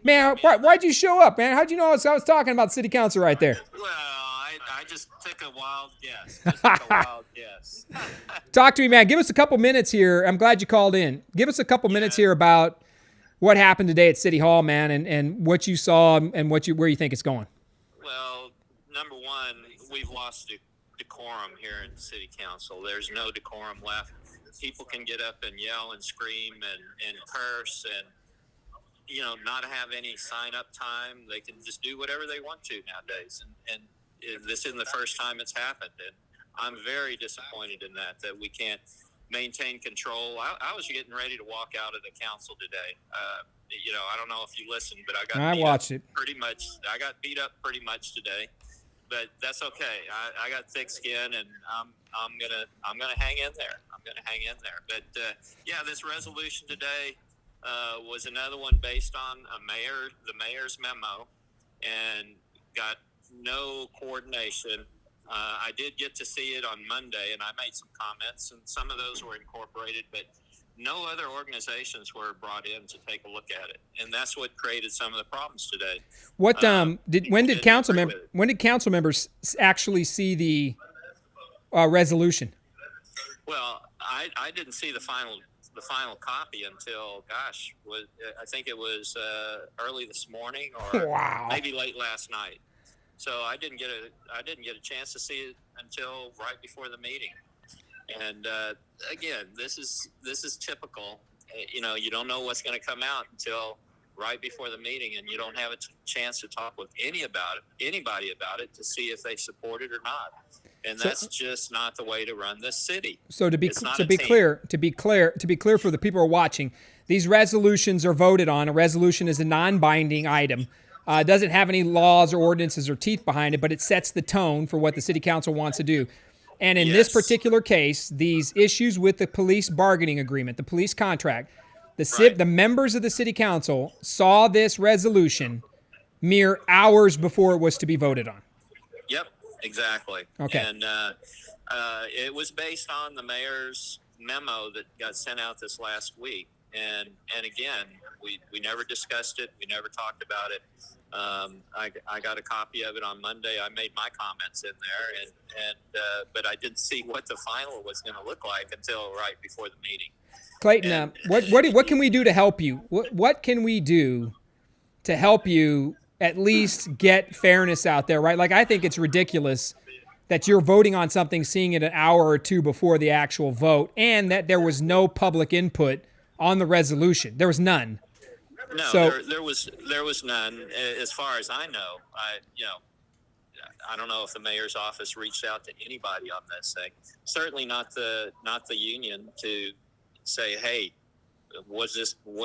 Man, why'd you show up, man? How'd you know I was talking about city council right there? Well, I just took a wild guess. Talk to me, man. Give us a couple minutes here. I'm glad you called in. Give us a couple minutes here about what happened today at City Hall, man, and what you saw and where you think it's going. Well, number one, we've lost decorum here in City Council. There's no decorum left. People can get up and yell and scream and curse and not have any sign-up time. They can just do whatever they want to nowadays. And this isn't the first time it's happened. And I'm very disappointed in that we can't maintain control. I was getting ready to walk out of the council today. I don't know if you listened, but I watched it pretty much. I got beat up pretty much today, but that's okay. I got thick skin, and I'm gonna hang in there. I'm going to hang in there. But yeah, this resolution today was another one based on the mayor's memo, and got no coordination. I did get to see it on Monday, and I made some comments, and some of those were incorporated, but no other organizations were brought in to take a look at it, and that's what created some of the problems today. What when did council members actually see the resolution? Well, I didn't see the final copy until I think it was early this morning, or Wow. maybe late last night. So I didn't get a chance to see it until right before the meeting. And again, this is typical. You don't know what's going to come out until right before the meeting, and you don't have a chance to talk with anybody about it to see if they support it or not. And that's just not the way to run this city. So to be clear for the people who are watching, these resolutions are voted on. A resolution is a non-binding item. It doesn't have any laws or ordinances or teeth behind it, but it sets the tone for what the city council wants to do. And in this particular case, these issues with the police bargaining agreement, the police contract, the members of the city council saw this resolution mere hours before it was to be voted on. Yep, exactly. Okay. And it was based on the mayor's memo that got sent out this last week. And again, we never discussed it. We never talked about it. I got a copy of it on Monday. I made my comments in there, but I didn't see what the final was going to look like until right before the meeting. Clayton, what can we do to help you? What can we do to help you at least get fairness out there, right? Like, I think it's ridiculous that you're voting on something, seeing it an hour or two before the actual vote, and that there was no public input on the resolution. There was none. No, so, there was none, as far as I know. I don't know if the mayor's office reached out to anybody on this thing. Certainly not the union to say, hey, what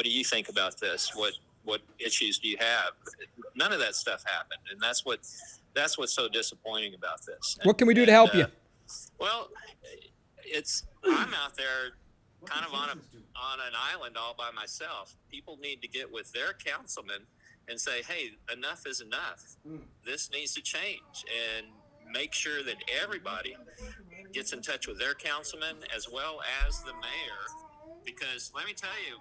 do you think about this? What issues do you have? None of that stuff happened, and that's what's so disappointing about this. What can we do to help you? Well, I'm out there kind of on an island all by myself. People need to get with their councilmen and say, hey, enough is enough. This needs to change, and make sure that everybody gets in touch with their councilman as well as the mayor, because let me tell you,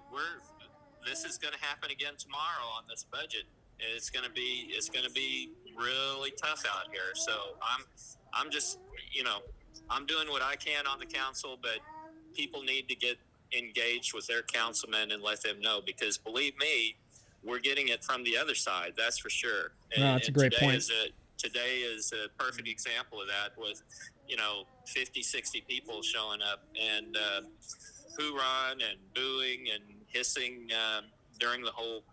this is going to happen again tomorrow on this budget. It's going to be really tough out here. So I'm just, I'm doing what I can on the council, but people need to get engaged with their councilmen and let them know, because believe me, we're getting it from the other side. That's for sure. No, that's a great point. Today is a perfect example of that, with 50, 60 people showing up and hoorahing and booing and hissing during the whole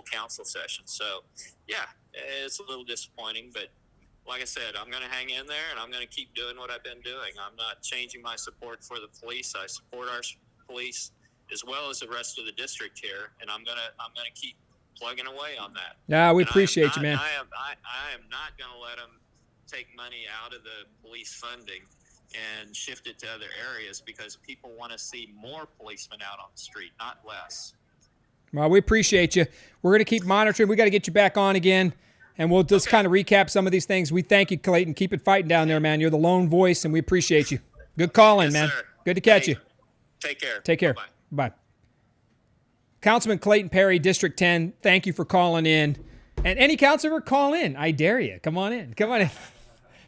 council session. So yeah, it's a little disappointing, but like I said, I'm going to hang in there, and I'm going to keep doing what I've been doing. I'm not changing my support for the police. I support our police as well as the rest of the district here, and I'm going to keep plugging away on that. Yeah, we appreciate you, man. I am not going to let them take money out of the police funding and shift it to other areas, because people want to see more policemen out on the street, not less. Well, we appreciate you. We're going to keep monitoring. We got to get you back on again, and we'll just kind of recap some of these things. We thank you, Clayton. Keep it fighting down there, man. You're the lone voice, and we appreciate you. Good calling, man. Sir. Good to catch you. Take care. Take care. Bye-bye. Bye. Councilman Clayton Perry, District 10, thank you for calling in. And any councilor, call in. I dare you. Come on in. Come on in.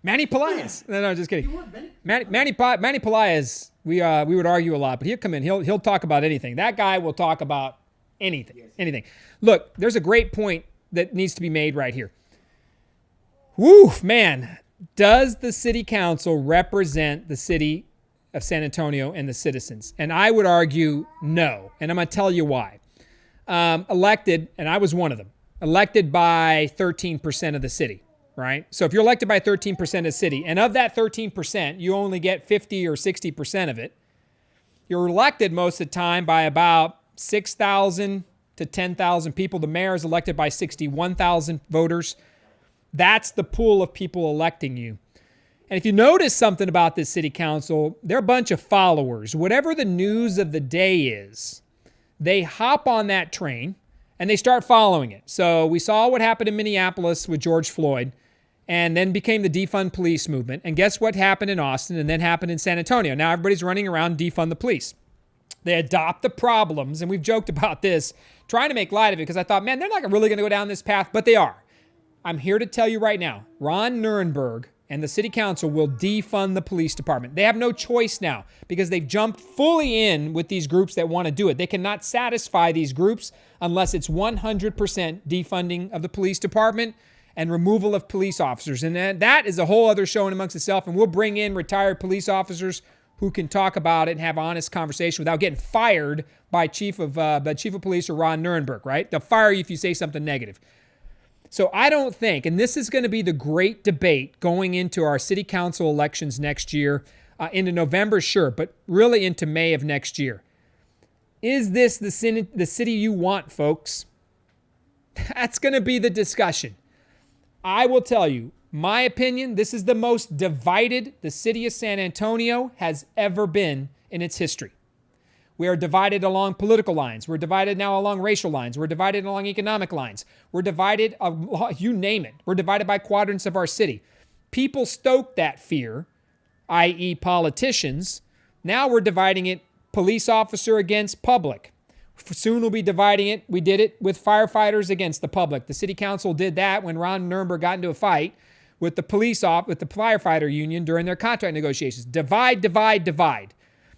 Manny Pelaez. No, just kidding. Manny Pelaez, we would argue a lot, but he'll come in. He'll talk about anything. That guy will talk about anything. Yes. Anything. Look, there's a great point that needs to be made right here. Woo, man. Does the city council represent the city of San Antonio and the citizens? And I would argue no. And I'm going to tell you why. Elected, and I was one of them, elected by 13% of the city, right? So if you're elected by 13% of the city, and of that 13%, you only get 50 or 60% of it, you're elected most of the time by about 6,000 to 10,000 people. The mayor is elected by 61,000 voters. That's the pool of people electing you. And if you notice something about this city council, they're a bunch of followers. Whatever the news of the day is, they hop on that train and they start following it. So we saw what happened in Minneapolis with George Floyd, and then became the defund police movement. And guess what happened in Austin and then happened in San Antonio? Now everybody's running around defund the police. They adopt the problems, and we've joked about this, trying to make light of it because I thought, man, they're not really going to go down this path, but they are. I'm here to tell you right now, Ron Nirenberg and the city council will defund the police department. They have no choice now because they've jumped fully in with these groups that want to do it. They cannot satisfy these groups unless it's 100% defunding of the police department and removal of police officers. And that is a whole other show in amongst itself. And we'll bring in retired police officers who can talk about it and have honest conversation without getting fired by chief of police or Ron Nirenberg, right? They'll fire you if you say something negative. So I don't think, and this is going to be the great debate going into our city council elections next year, into November, sure, but really into May of next year. Is this the city you want, folks? That's going to be the discussion. I will tell you, my opinion, this is the most divided the city of San Antonio has ever been in its history. We are divided along political lines. We're divided now along racial lines. We're divided along economic lines. We're divided, you name it. We're divided by quadrants of our city. People stoke that fear, i.e. politicians. Now we're dividing it police officer against public. Soon we'll be dividing it. We did it with firefighters against the public. The city council did that when Ron Nirenberg got into a fight with the with the firefighter union during their contract negotiations. Divide, divide, divide.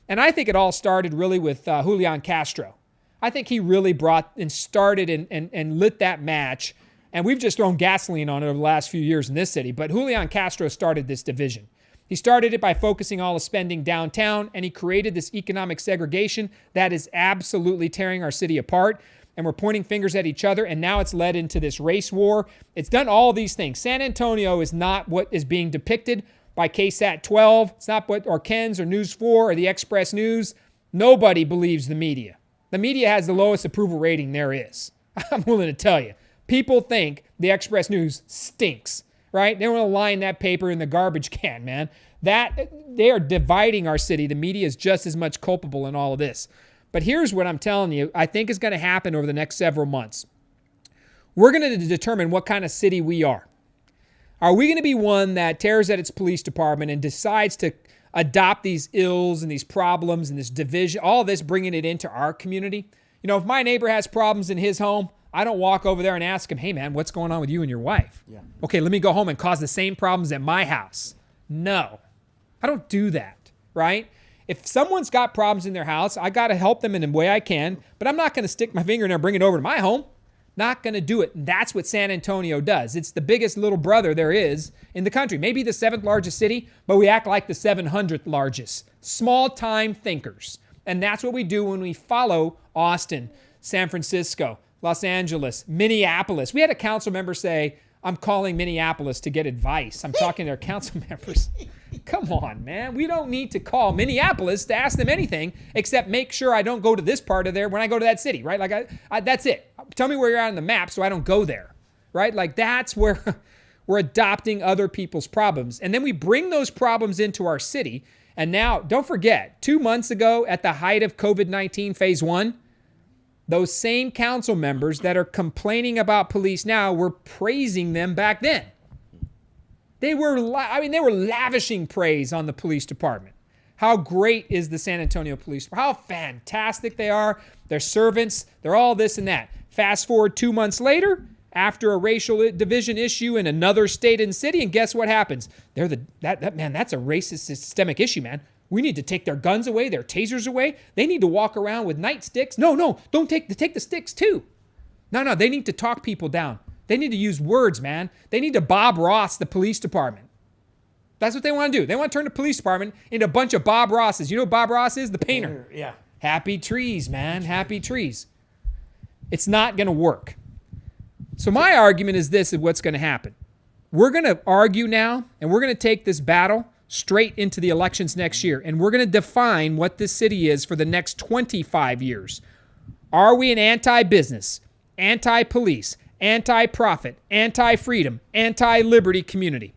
And I think it all started really with Julian Castro. I think he really brought and started and lit that match. And we've just thrown gasoline on it over the last few years in this city. But Julian Castro started this division. He started it by focusing all the spending downtown, and he created this economic segregation that is absolutely tearing our city apart. And we're pointing fingers at each other, and now it's led into this race war. It's done all these things. San Antonio is not what is being depicted by KSAT 12. It's not what, or KENS, or News 4, or the Express News. Nobody believes the media. The media has the lowest approval rating there is. I'm willing to tell you. People think the Express News stinks, right? They want to line that paper in the garbage can, man. They are dividing our city. The media is just as much culpable in all of this. But here's what I'm telling you, I think is going to happen over the next several months. We're going to determine what kind of city we are. Are we going to be one that tears at its police department and decides to adopt these ills and these problems and this division, all this, bringing it into our community? You know, if my neighbor has problems in his home, I don't walk over there and ask him, hey man, what's going on with you and your wife? Yeah. Okay, let me go home and cause the same problems at my house. No, I don't do that, right? If someone's got problems in their house, I got to help them in the way I can, but I'm not going to stick my finger in there and bring it over to my home. Not going to do it. And that's what San Antonio does. It's the biggest little brother there is in the country. Maybe the 7th largest city, but we act like the 700th largest. Small-time thinkers. And that's what we do when we follow Austin, San Francisco, Los Angeles, Minneapolis. We had a council member say, I'm calling Minneapolis to get advice. I'm talking to their council members. Come on, man. We don't need to call Minneapolis to ask them anything except make sure I don't go to this part of there when I go to that city, right? Like, that's it. Tell me where you're at on the map so I don't go there, right? Like, that's where we're adopting other people's problems. And then we bring those problems into our city. And now, don't forget, 2 months ago at the height of COVID-19 phase 1, those same council members that are complaining about police now were praising them back then. They were lavishing praise on the police department. How great is the San Antonio Police? How fantastic they are. They're servants. They're all this and that. Fast forward 2 months later, after a racial division issue in another state and city, and guess what happens? That's a racist systemic issue, man. We need to take their guns away, their tasers away. They need to walk around with nightsticks. No, don't take the sticks too. No, they need to talk people down. They need to use words, man. They need to Bob Ross the police department. That's what they want to do. They want to turn the police department into a bunch of Bob Rosses. You know what Bob Ross is? The painter. Yeah. Happy trees, man. Happy trees. It's not going to work. So my argument is this is what's going to happen. We're going to argue now, and we're going to take this battle straight into the elections next year. And we're going to define what this city is for the next 25 years. Are we an anti-business, anti-police, anti-profit, anti-freedom, anti-liberty community?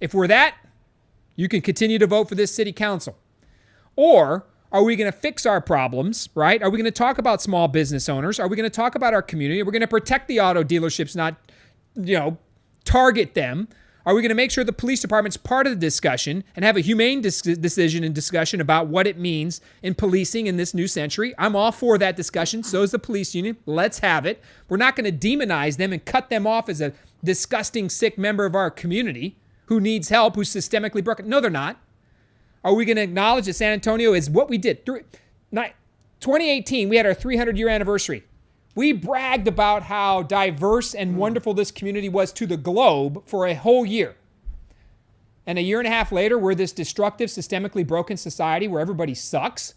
If we're that, You can continue to vote for this city council. Or are we going to fix our problems, right? Are we going to talk about small business owners? Are we going to talk about our community? Are we going to protect the auto dealerships, not, target them? Are we going to make sure the police department's part of the discussion and have a humane decision and discussion about what it means in policing in this new century? I'm all for that discussion. So is the police union. Let's have it. We're not going to demonize them and cut them off as a disgusting, sick member of our community who needs help, who's systemically broken. No, they're not. Are we going to acknowledge that San Antonio is what we did? 2018, we had our 300-year anniversary. We bragged about how diverse and wonderful this community was to the globe for a whole year. And a year and a half later, we're this destructive, systemically broken society where everybody sucks.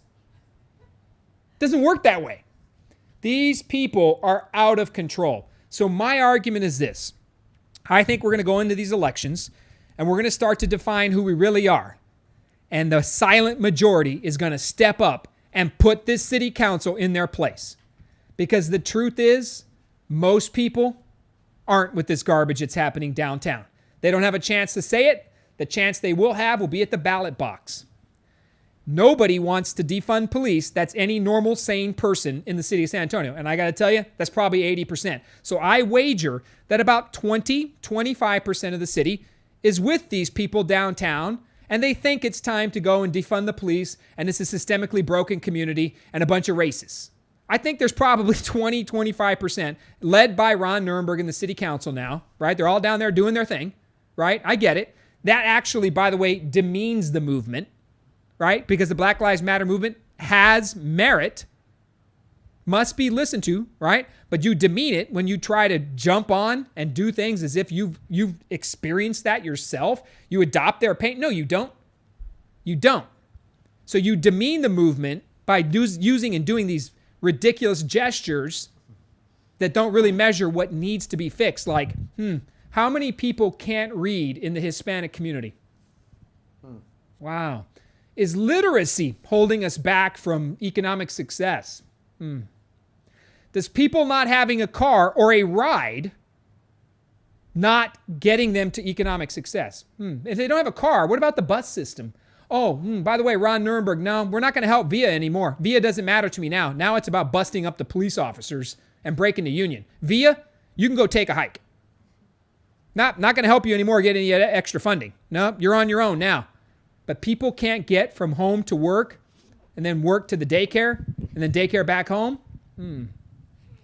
It doesn't work that way. These people are out of control. So my argument is this. I think we're going to go into these elections and we're going to start to define who we really are. And the silent majority is going to step up and put this city council in their place. Because the truth is, most people aren't with this garbage that's happening downtown. They don't have a chance to say it. The chance they will have will be at the ballot box. Nobody wants to defund police that's any normal, sane person in the city of San Antonio. And I got to tell you, that's probably 80%. So I wager that about 25% of the city is with these people downtown, and they think it's time to go and defund the police, and it's a systemically broken community and a bunch of racists. I think there's probably 25%, led by Ron Nirenberg in the city council now, right? They're all down there doing their thing, right? I get it. That actually, by the way, demeans the movement, right? Because the Black Lives Matter movement has merit, must be listened to, right? But you demean it when you try to jump on and do things as if you've experienced that yourself. You adopt their pain. No, you don't. You don't. So you demean the movement by using and doing these ridiculous gestures that don't really measure what needs to be fixed. Like, how many people can't read in the Hispanic community? Wow. Is literacy holding us back from economic success? Does people not having a car or a ride not getting them to economic success? If they don't have a car, what about the bus system? Oh, by the way, Ron Nirenberg, no, we're not going to help VIA anymore. VIA doesn't matter to me now. Now it's about busting up the police officers and breaking the union. VIA, you can go take a hike. Not going to help you anymore get any extra funding. No, you're on your own now. But people can't get from home to work and then work to the daycare and then daycare back home.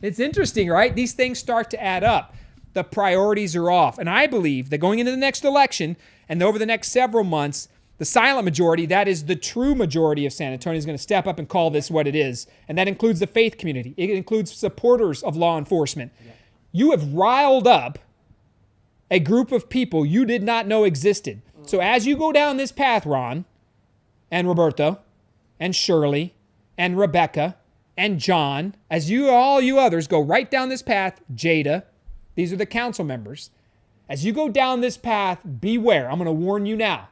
It's interesting, right? These things start to add up. The priorities are off. And I believe that going into the next election and over the next several months, the silent majority, that is the true majority of San Antonio, is going to step up and call this what it is. And that includes the faith community. It includes supporters of law enforcement. Yeah. You have riled up a group of people you did not know existed. So as you go down this path, Ron, and Roberto, and Shirley, and Rebecca, and John, as all you others go right down this path, Jada, these are the council members. As you go down this path, beware. I'm going to warn you now.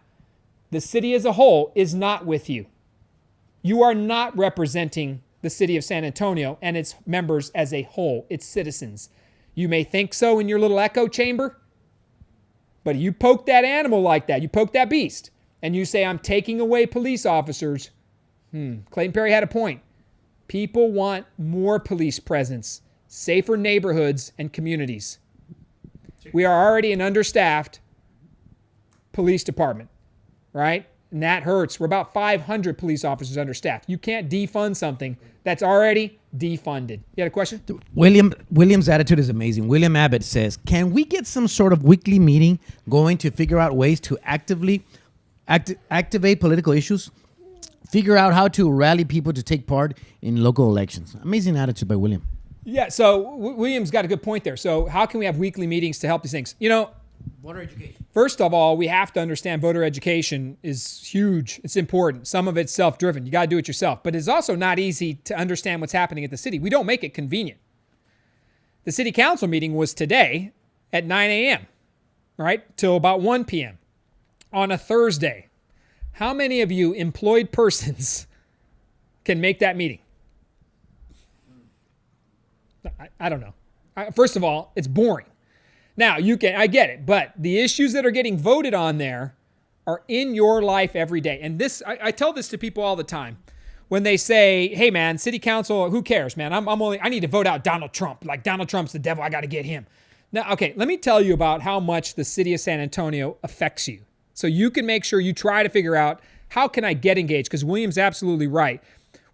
The city as a whole is not with you. You are not representing the city of San Antonio and its members as a whole, its citizens. You may think so in your little echo chamber, but you poke that animal like that, you poke that beast, and you say, I'm taking away police officers. Clayton Perry had a point. People want more police presence, safer neighborhoods and communities. We are already an understaffed police department. Right? And that hurts. We're about 500 police officers understaffed. You can't defund something that's already defunded. You had a question? William's attitude is amazing. William Abbott says, can we get some sort of weekly meeting going to figure out ways to activate political issues? Figure out how to rally people to take part in local elections. Amazing attitude by William. Yeah, so William's got a good point there. So how can we have weekly meetings to help these things? Voter education. First of all, we have to understand voter education is huge. It's important. Some of it's self-driven. You got to do it yourself. But it's also not easy to understand what's happening at the city. We don't make it convenient. The city council meeting was today at 9 a.m., right, till about 1 p.m. on a Thursday. How many of you employed persons can make that meeting? I don't know. First of all, it's boring. Now, I get it, but the issues that are getting voted on there are in your life every day. And this, I tell this to people all the time. When they say, hey man, city council, who cares, man? I need to vote out Donald Trump. Like Donald Trump's the devil, I got to get him. Now, okay, let me tell you about how much the city of San Antonio affects you. So you can make sure you try to figure out, how can I get engaged? Because William's absolutely right.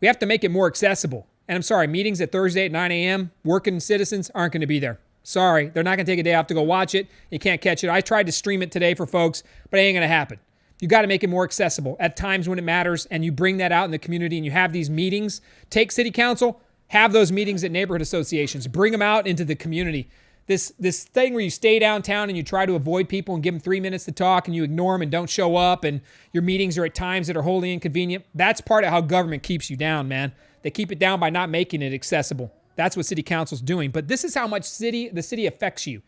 We have to make it more accessible. And I'm sorry, meetings at Thursday at 9 a.m., working citizens aren't going to be there. Sorry, they're not going to take a day off to go watch it. You can't catch it. I tried to stream it today for folks, but it ain't going to happen. You got to make it more accessible at times when it matters, and you bring that out in the community and you have these meetings. Take city council, have those meetings at neighborhood associations. Bring them out into the community. This thing where you stay downtown and you try to avoid people and give them 3 minutes to talk and you ignore them and don't show up and your meetings are at times that are wholly inconvenient. That's part of how government keeps you down, man. They keep it down by not making it accessible. That's what city council's doing. But this is how much the city affects you.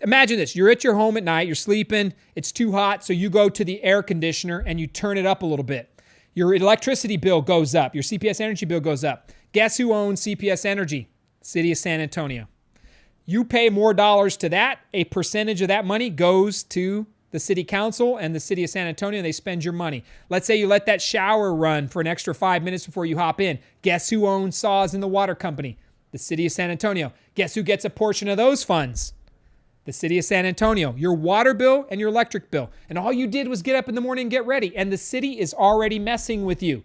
Imagine this. You're at your home at night. You're sleeping. It's too hot. So you go to the air conditioner and you turn it up a little bit. Your electricity bill goes up. Your CPS Energy bill goes up. Guess who owns CPS Energy? City of San Antonio. You pay more dollars to that. A percentage of that money goes to the city council and the city of San Antonio. They spend your money. Let's say you let that shower run for an extra 5 minutes before you hop in. Guess who owns saws in the water company? The city of San Antonio. Guess who gets a portion of those funds? The city of San Antonio. Your water bill and your electric bill. And all you did was get up in the morning and get ready. And the city is already messing with you.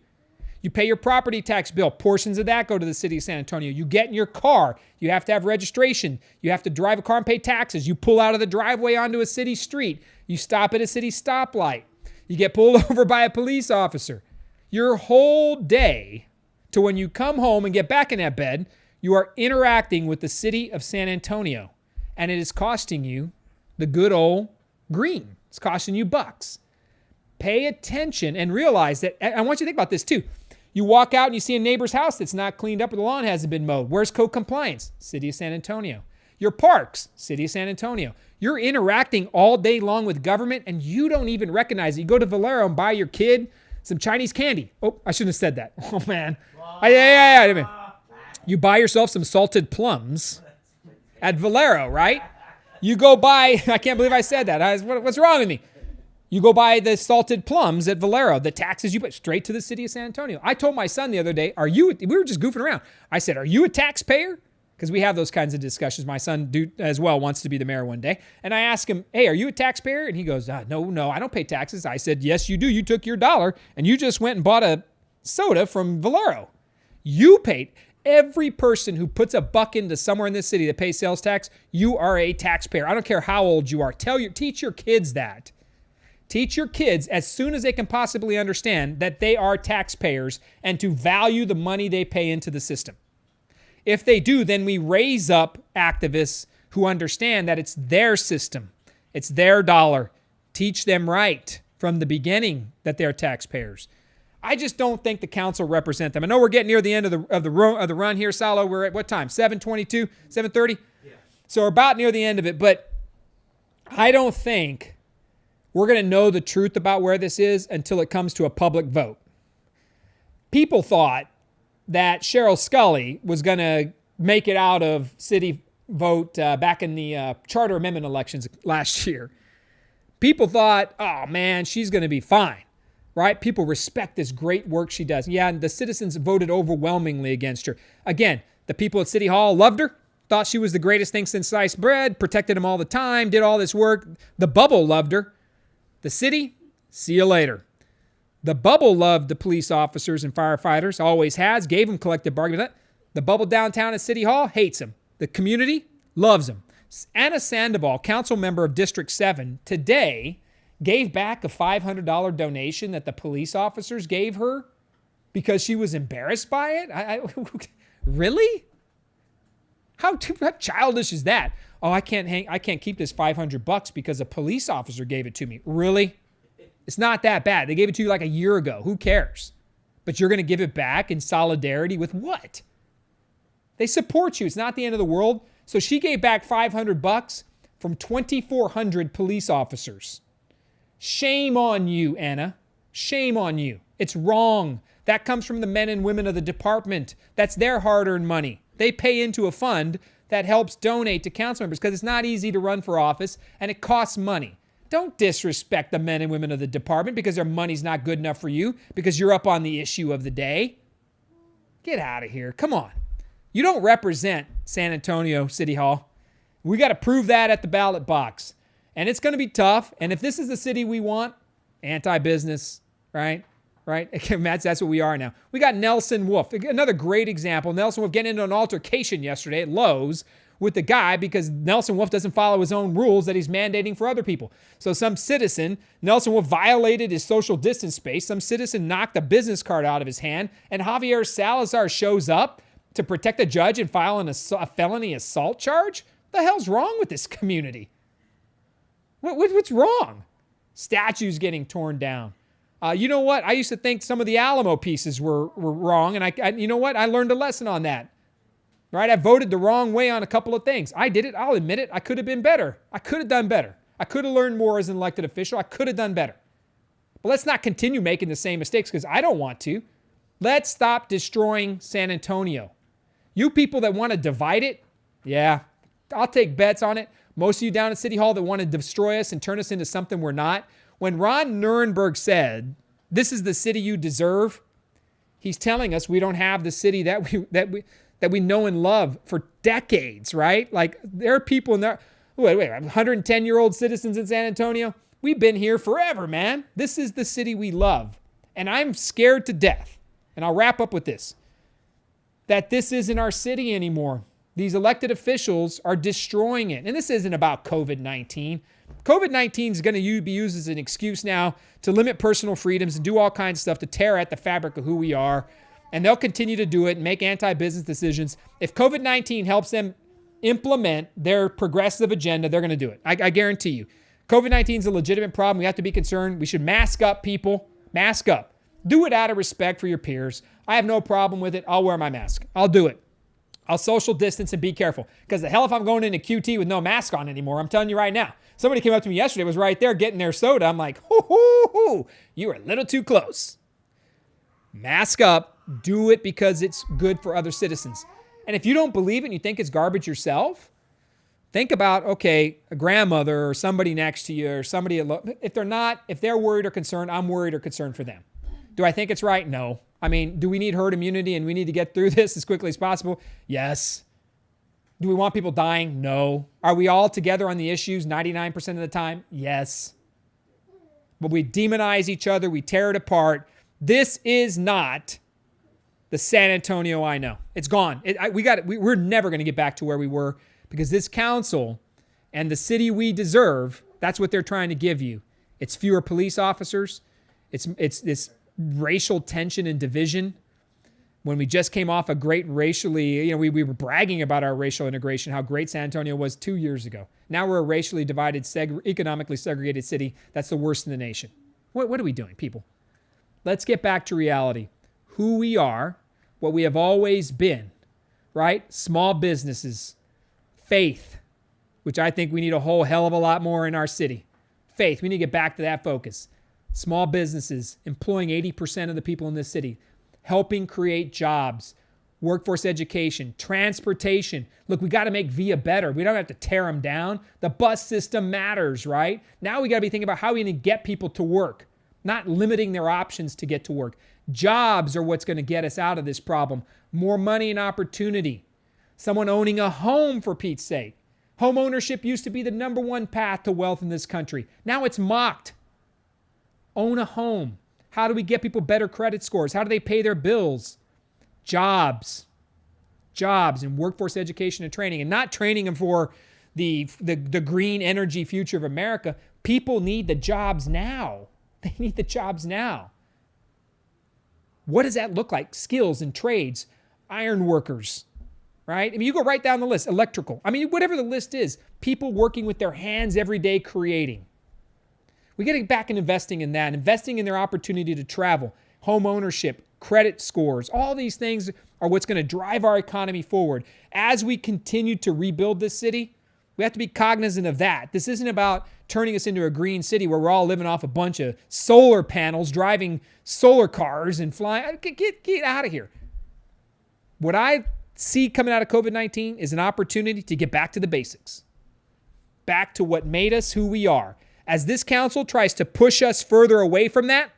You pay your property tax bill. Portions of that go to the city of San Antonio. You get in your car. You have to have registration. You have to drive a car and pay taxes. You pull out of the driveway onto a city street. You stop at a city stoplight. You get pulled over by a police officer. Your whole day to when you come home and get back in that bed, you are interacting with the city of San Antonio. And it is costing you the good old green. It's costing you bucks. Pay attention and realize that, I want you to think about this too. You walk out and you see a neighbor's house that's not cleaned up or the lawn hasn't been mowed. Where's code compliance? City of San Antonio. Your parks, City of San Antonio. You're interacting all day long with government and you don't even recognize it. You go to Valero and buy your kid some Chinese candy. Oh, I shouldn't have said that. Oh man. You buy yourself some salted plums at Valero, right? You go buy, I can't believe I said that. What's wrong with me? You go buy the salted plums at Valero, the taxes you put straight to the city of San Antonio. I told my son the other day, we were just goofing around. I said, are you a taxpayer? Because we have those kinds of discussions. My son as well wants to be the mayor one day. And I asked him, hey, are you a taxpayer? And he goes, no, I don't pay taxes. I said, yes, you do. You took your dollar and you just went and bought a soda from Valero. You paid. Every person who puts a buck into somewhere in this city that pays sales tax, you are a taxpayer. I don't care how old you are. Teach your kids that. Teach your kids as soon as they can possibly understand that they are taxpayers and to value the money they pay into the system. If they do, then we raise up activists who understand that it's their system. It's their dollar. Teach them right from the beginning that they're taxpayers. I just don't think the council represent them. I know we're getting near the end of the run here, Salo. We're at what time? 7:22, 7:30? Yeah. So we're about near the end of it, but I don't think we're going to know the truth about where this is until it comes to a public vote. People thought that Cheryl Scully was going to make it out of city vote back in the charter amendment elections last year. People thought, oh man, she's going to be fine, right? People respect this great work she does. Yeah, and the citizens voted overwhelmingly against her. Again, the people at City Hall loved her, thought she was the greatest thing since sliced bread, protected them all the time, did all this work. The bubble loved her. The city, see you later. The bubble loved the police officers and firefighters, always has, gave them collective bargaining. The bubble downtown at City Hall hates them. The community loves them. Anna Sandoval, council member of District 7, today gave back a $500 donation that the police officers gave her because she was embarrassed by it. Really? How childish is that? Oh, I can't keep this $500 because a police officer gave it to me. Really? It's not that bad. They gave it to you like a year ago. Who cares? But you're going to give it back in solidarity with what? They support you. It's not the end of the world. So she gave back $500 from 2,400 police officers. Shame on you, Anna. Shame on you. It's wrong. That comes from the men and women of the department. That's their hard-earned money. They pay into a fund that helps donate to council members because it's not easy to run for office and it costs money. Don't disrespect the men and women of the department because their money's not good enough for you, because you're up on the issue of the day. Get out of here. Come on. You don't represent San Antonio City Hall. We got to prove that at the ballot box. And it's going to be tough. And if this is the city we want, anti-business, right? Right? That's what we are now. We got Nelson Wolff, another great example. Nelson Wolff getting into an altercation yesterday at Lowe's with the guy because Nelson Wolff doesn't follow his own rules that he's mandating for other people. So some citizen, Nelson Wolff violated his social distance space. Some citizen knocked a business card out of his hand, and Javier Salazar shows up to protect the judge and file a felony assault charge? What the hell's wrong with this community? What's wrong? Statues getting torn down. You know what? I used to think some of the Alamo pieces were wrong, and I you know what? I learned a lesson on that. Right? I voted the wrong way on a couple of things. I did it. I'll admit it. I could have been better. I could have done better. I could have learned more as an elected official. I could have done better. But let's not continue making the same mistakes because I don't want to. Let's stop destroying San Antonio. You people that want to divide it, yeah, I'll take bets on it. Most of you down at City Hall that want to destroy us and turn us into something we're not. When Ron Nirenberg said, this is the city you deserve, he's telling us we don't have the city that we know and love for decades, right? Like there are people in there, 110-year-old citizens in San Antonio. We've been here forever, man. This is the city we love. And I'm scared to death. And I'll wrap up with this, that this isn't our city anymore. These elected officials are destroying it. And this isn't about COVID-19. COVID-19 is going to be used as an excuse now to limit personal freedoms and do all kinds of stuff to tear at the fabric of who we are. And they'll continue to do it and make anti-business decisions. If COVID-19 helps them implement their progressive agenda, they're going to do it. I guarantee you. COVID-19 is a legitimate problem. We have to be concerned. We should mask up, people. Mask up. Do it out of respect for your peers. I have no problem with it. I'll wear my mask. I'll do it. I'll social distance and be careful. Because the hell if I'm going into QT with no mask on anymore, I'm telling you right now. Somebody came up to me yesterday, was right there getting their soda. I'm like, you are a little too close. Mask up. Do it because it's good for other citizens. And if you don't believe it and you think it's garbage yourself, think about, okay, a grandmother or somebody next to you or somebody, if they're worried or concerned, I'm worried or concerned for them. Do I think it's right? No. I mean, do we need herd immunity and we need to get through this as quickly as possible? Yes. Do we want people dying? No. Are we all together on the issues 99% of the time? Yes. But we demonize each other. We tear it apart. This is not the San Antonio I know. It's gone. We're never going to get back to where we were because this council and the city we deserve, that's what they're trying to give you. It's fewer police officers. It's this racial tension and division. When we just came off a great racially, we were bragging about our racial integration, how great San Antonio was 2 years ago. Now we're a racially divided, economically segregated city. That's the worst in the nation. What are we doing, people? Let's get back to reality. Who we are, what we have always been, right? Small businesses, faith, which I think we need a whole hell of a lot more in our city. Faith, we need to get back to that focus. Small businesses, employing 80% of the people in this city, helping create jobs, workforce education, transportation. Look, we got to make VIA better. We don't have to tear them down. The bus system matters, right? Now we got to be thinking about how we can get people to work, not limiting their options to get to work. Jobs are what's going to get us out of this problem. More money and opportunity. Someone owning a home, for Pete's sake. Home ownership used to be the number one path to wealth in this country. Now it's mocked. Own a home. How do we get people better credit scores? How do they pay their bills? Jobs and workforce education and training, and not training them for the green energy future of America. People need the jobs now. They need the jobs now. What does that look like? Skills and trades, iron workers, right? I mean, you go right down the list, electrical. I mean, whatever the list is, people working with their hands every day creating. We got to get back and investing in that, investing in their opportunity to travel, home ownership, credit scores. All these things are what's going to drive our economy forward. As we continue to rebuild this city, we have to be cognizant of that. This isn't about turning us into a green city where we're all living off a bunch of solar panels, driving solar cars and flying. Get out of here. What I see coming out of COVID-19 is an opportunity to get back to the basics, back to what made us who we are. As this council tries to push us further away from that,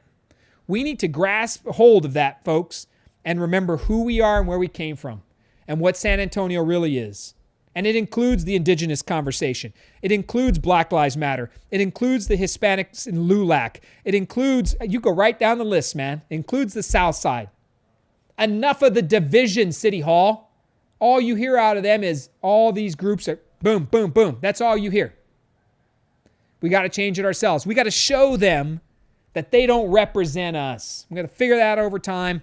we need to grasp hold of that, folks, and remember who we are and where we came from and what San Antonio really is. And it includes the indigenous conversation. It includes Black Lives Matter. It includes the Hispanics in LULAC. It includes, you go right down the list, man. It includes the South Side. Enough of the division, City Hall. All you hear out of them is all these groups are boom, boom, boom. That's all you hear. We got to change it ourselves. We got to show them that they don't represent us. We got to figure that out over time.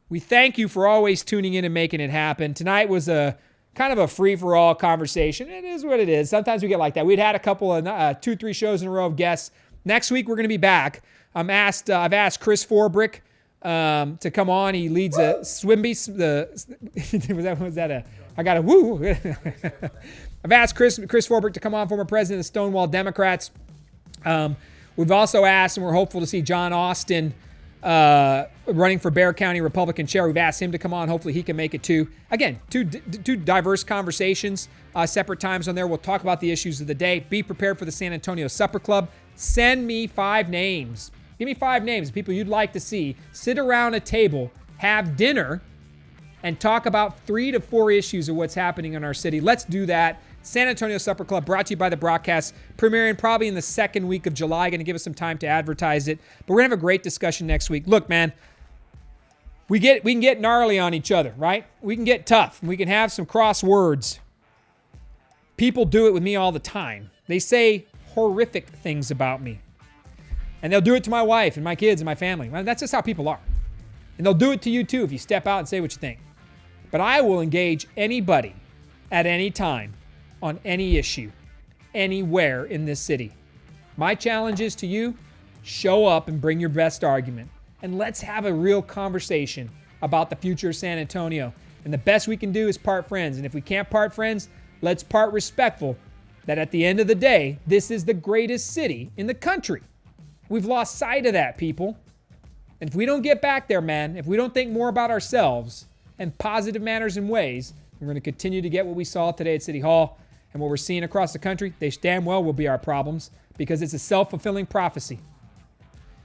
We thank you for always tuning in and making it happen. Tonight was a kind of a free-for-all conversation. It is what it is. Sometimes we get like that. We'd had a couple of 2-3 shows in a row of guests. Next week we're going to be back. I've asked Chris Forbrick to come on. He leads a Swimby. I got a woo. I've asked Chris Forbrick to come on, former president of the Stonewall Democrats. We've also asked, and we're hopeful to see John Austin running for Bexar County Republican chair. We've asked him to come on. Hopefully he can make it too. Again, two diverse conversations, separate times on there. We'll talk about the issues of the day. Be prepared for the San Antonio Supper Club. Send me 5 names. Give me 5 names of people you'd like to see sit around a table, have dinner, and talk about 3 to 4 issues of what's happening in our city. Let's do that. San Antonio Supper Club, brought to you by The Broadcast, premiering probably in the second week of July. Going to give us some time to advertise it. But we're going to have a great discussion next week. Look, man, we can get gnarly on each other, right? We can get tough. We can have some cross words. People do it with me all the time. They say horrific things about me. And they'll do it to my wife and my kids and my family. Well, that's just how people are. And they'll do it to you too if you step out and say what you think. But I will engage anybody at any time on any issue, anywhere in this city. My challenge is to you, show up and bring your best argument. And let's have a real conversation about the future of San Antonio. And the best we can do is part friends. And if we can't part friends, let's part respectful that at the end of the day, this is the greatest city in the country. We've lost sight of that, people. And if we don't get back there, man, if we don't think more about ourselves in positive manners and ways, we're going to continue to get what we saw today at City Hall. And what we're seeing across the country, they damn well will be our problems because it's a self-fulfilling prophecy.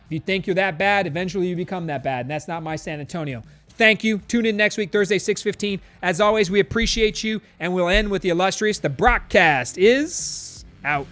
If you think you're that bad, eventually you become that bad. And that's not my San Antonio. Thank you. Tune in next week, Thursday, 6:15. As always, we appreciate you. And we'll end with the illustrious. The Broadcast is out.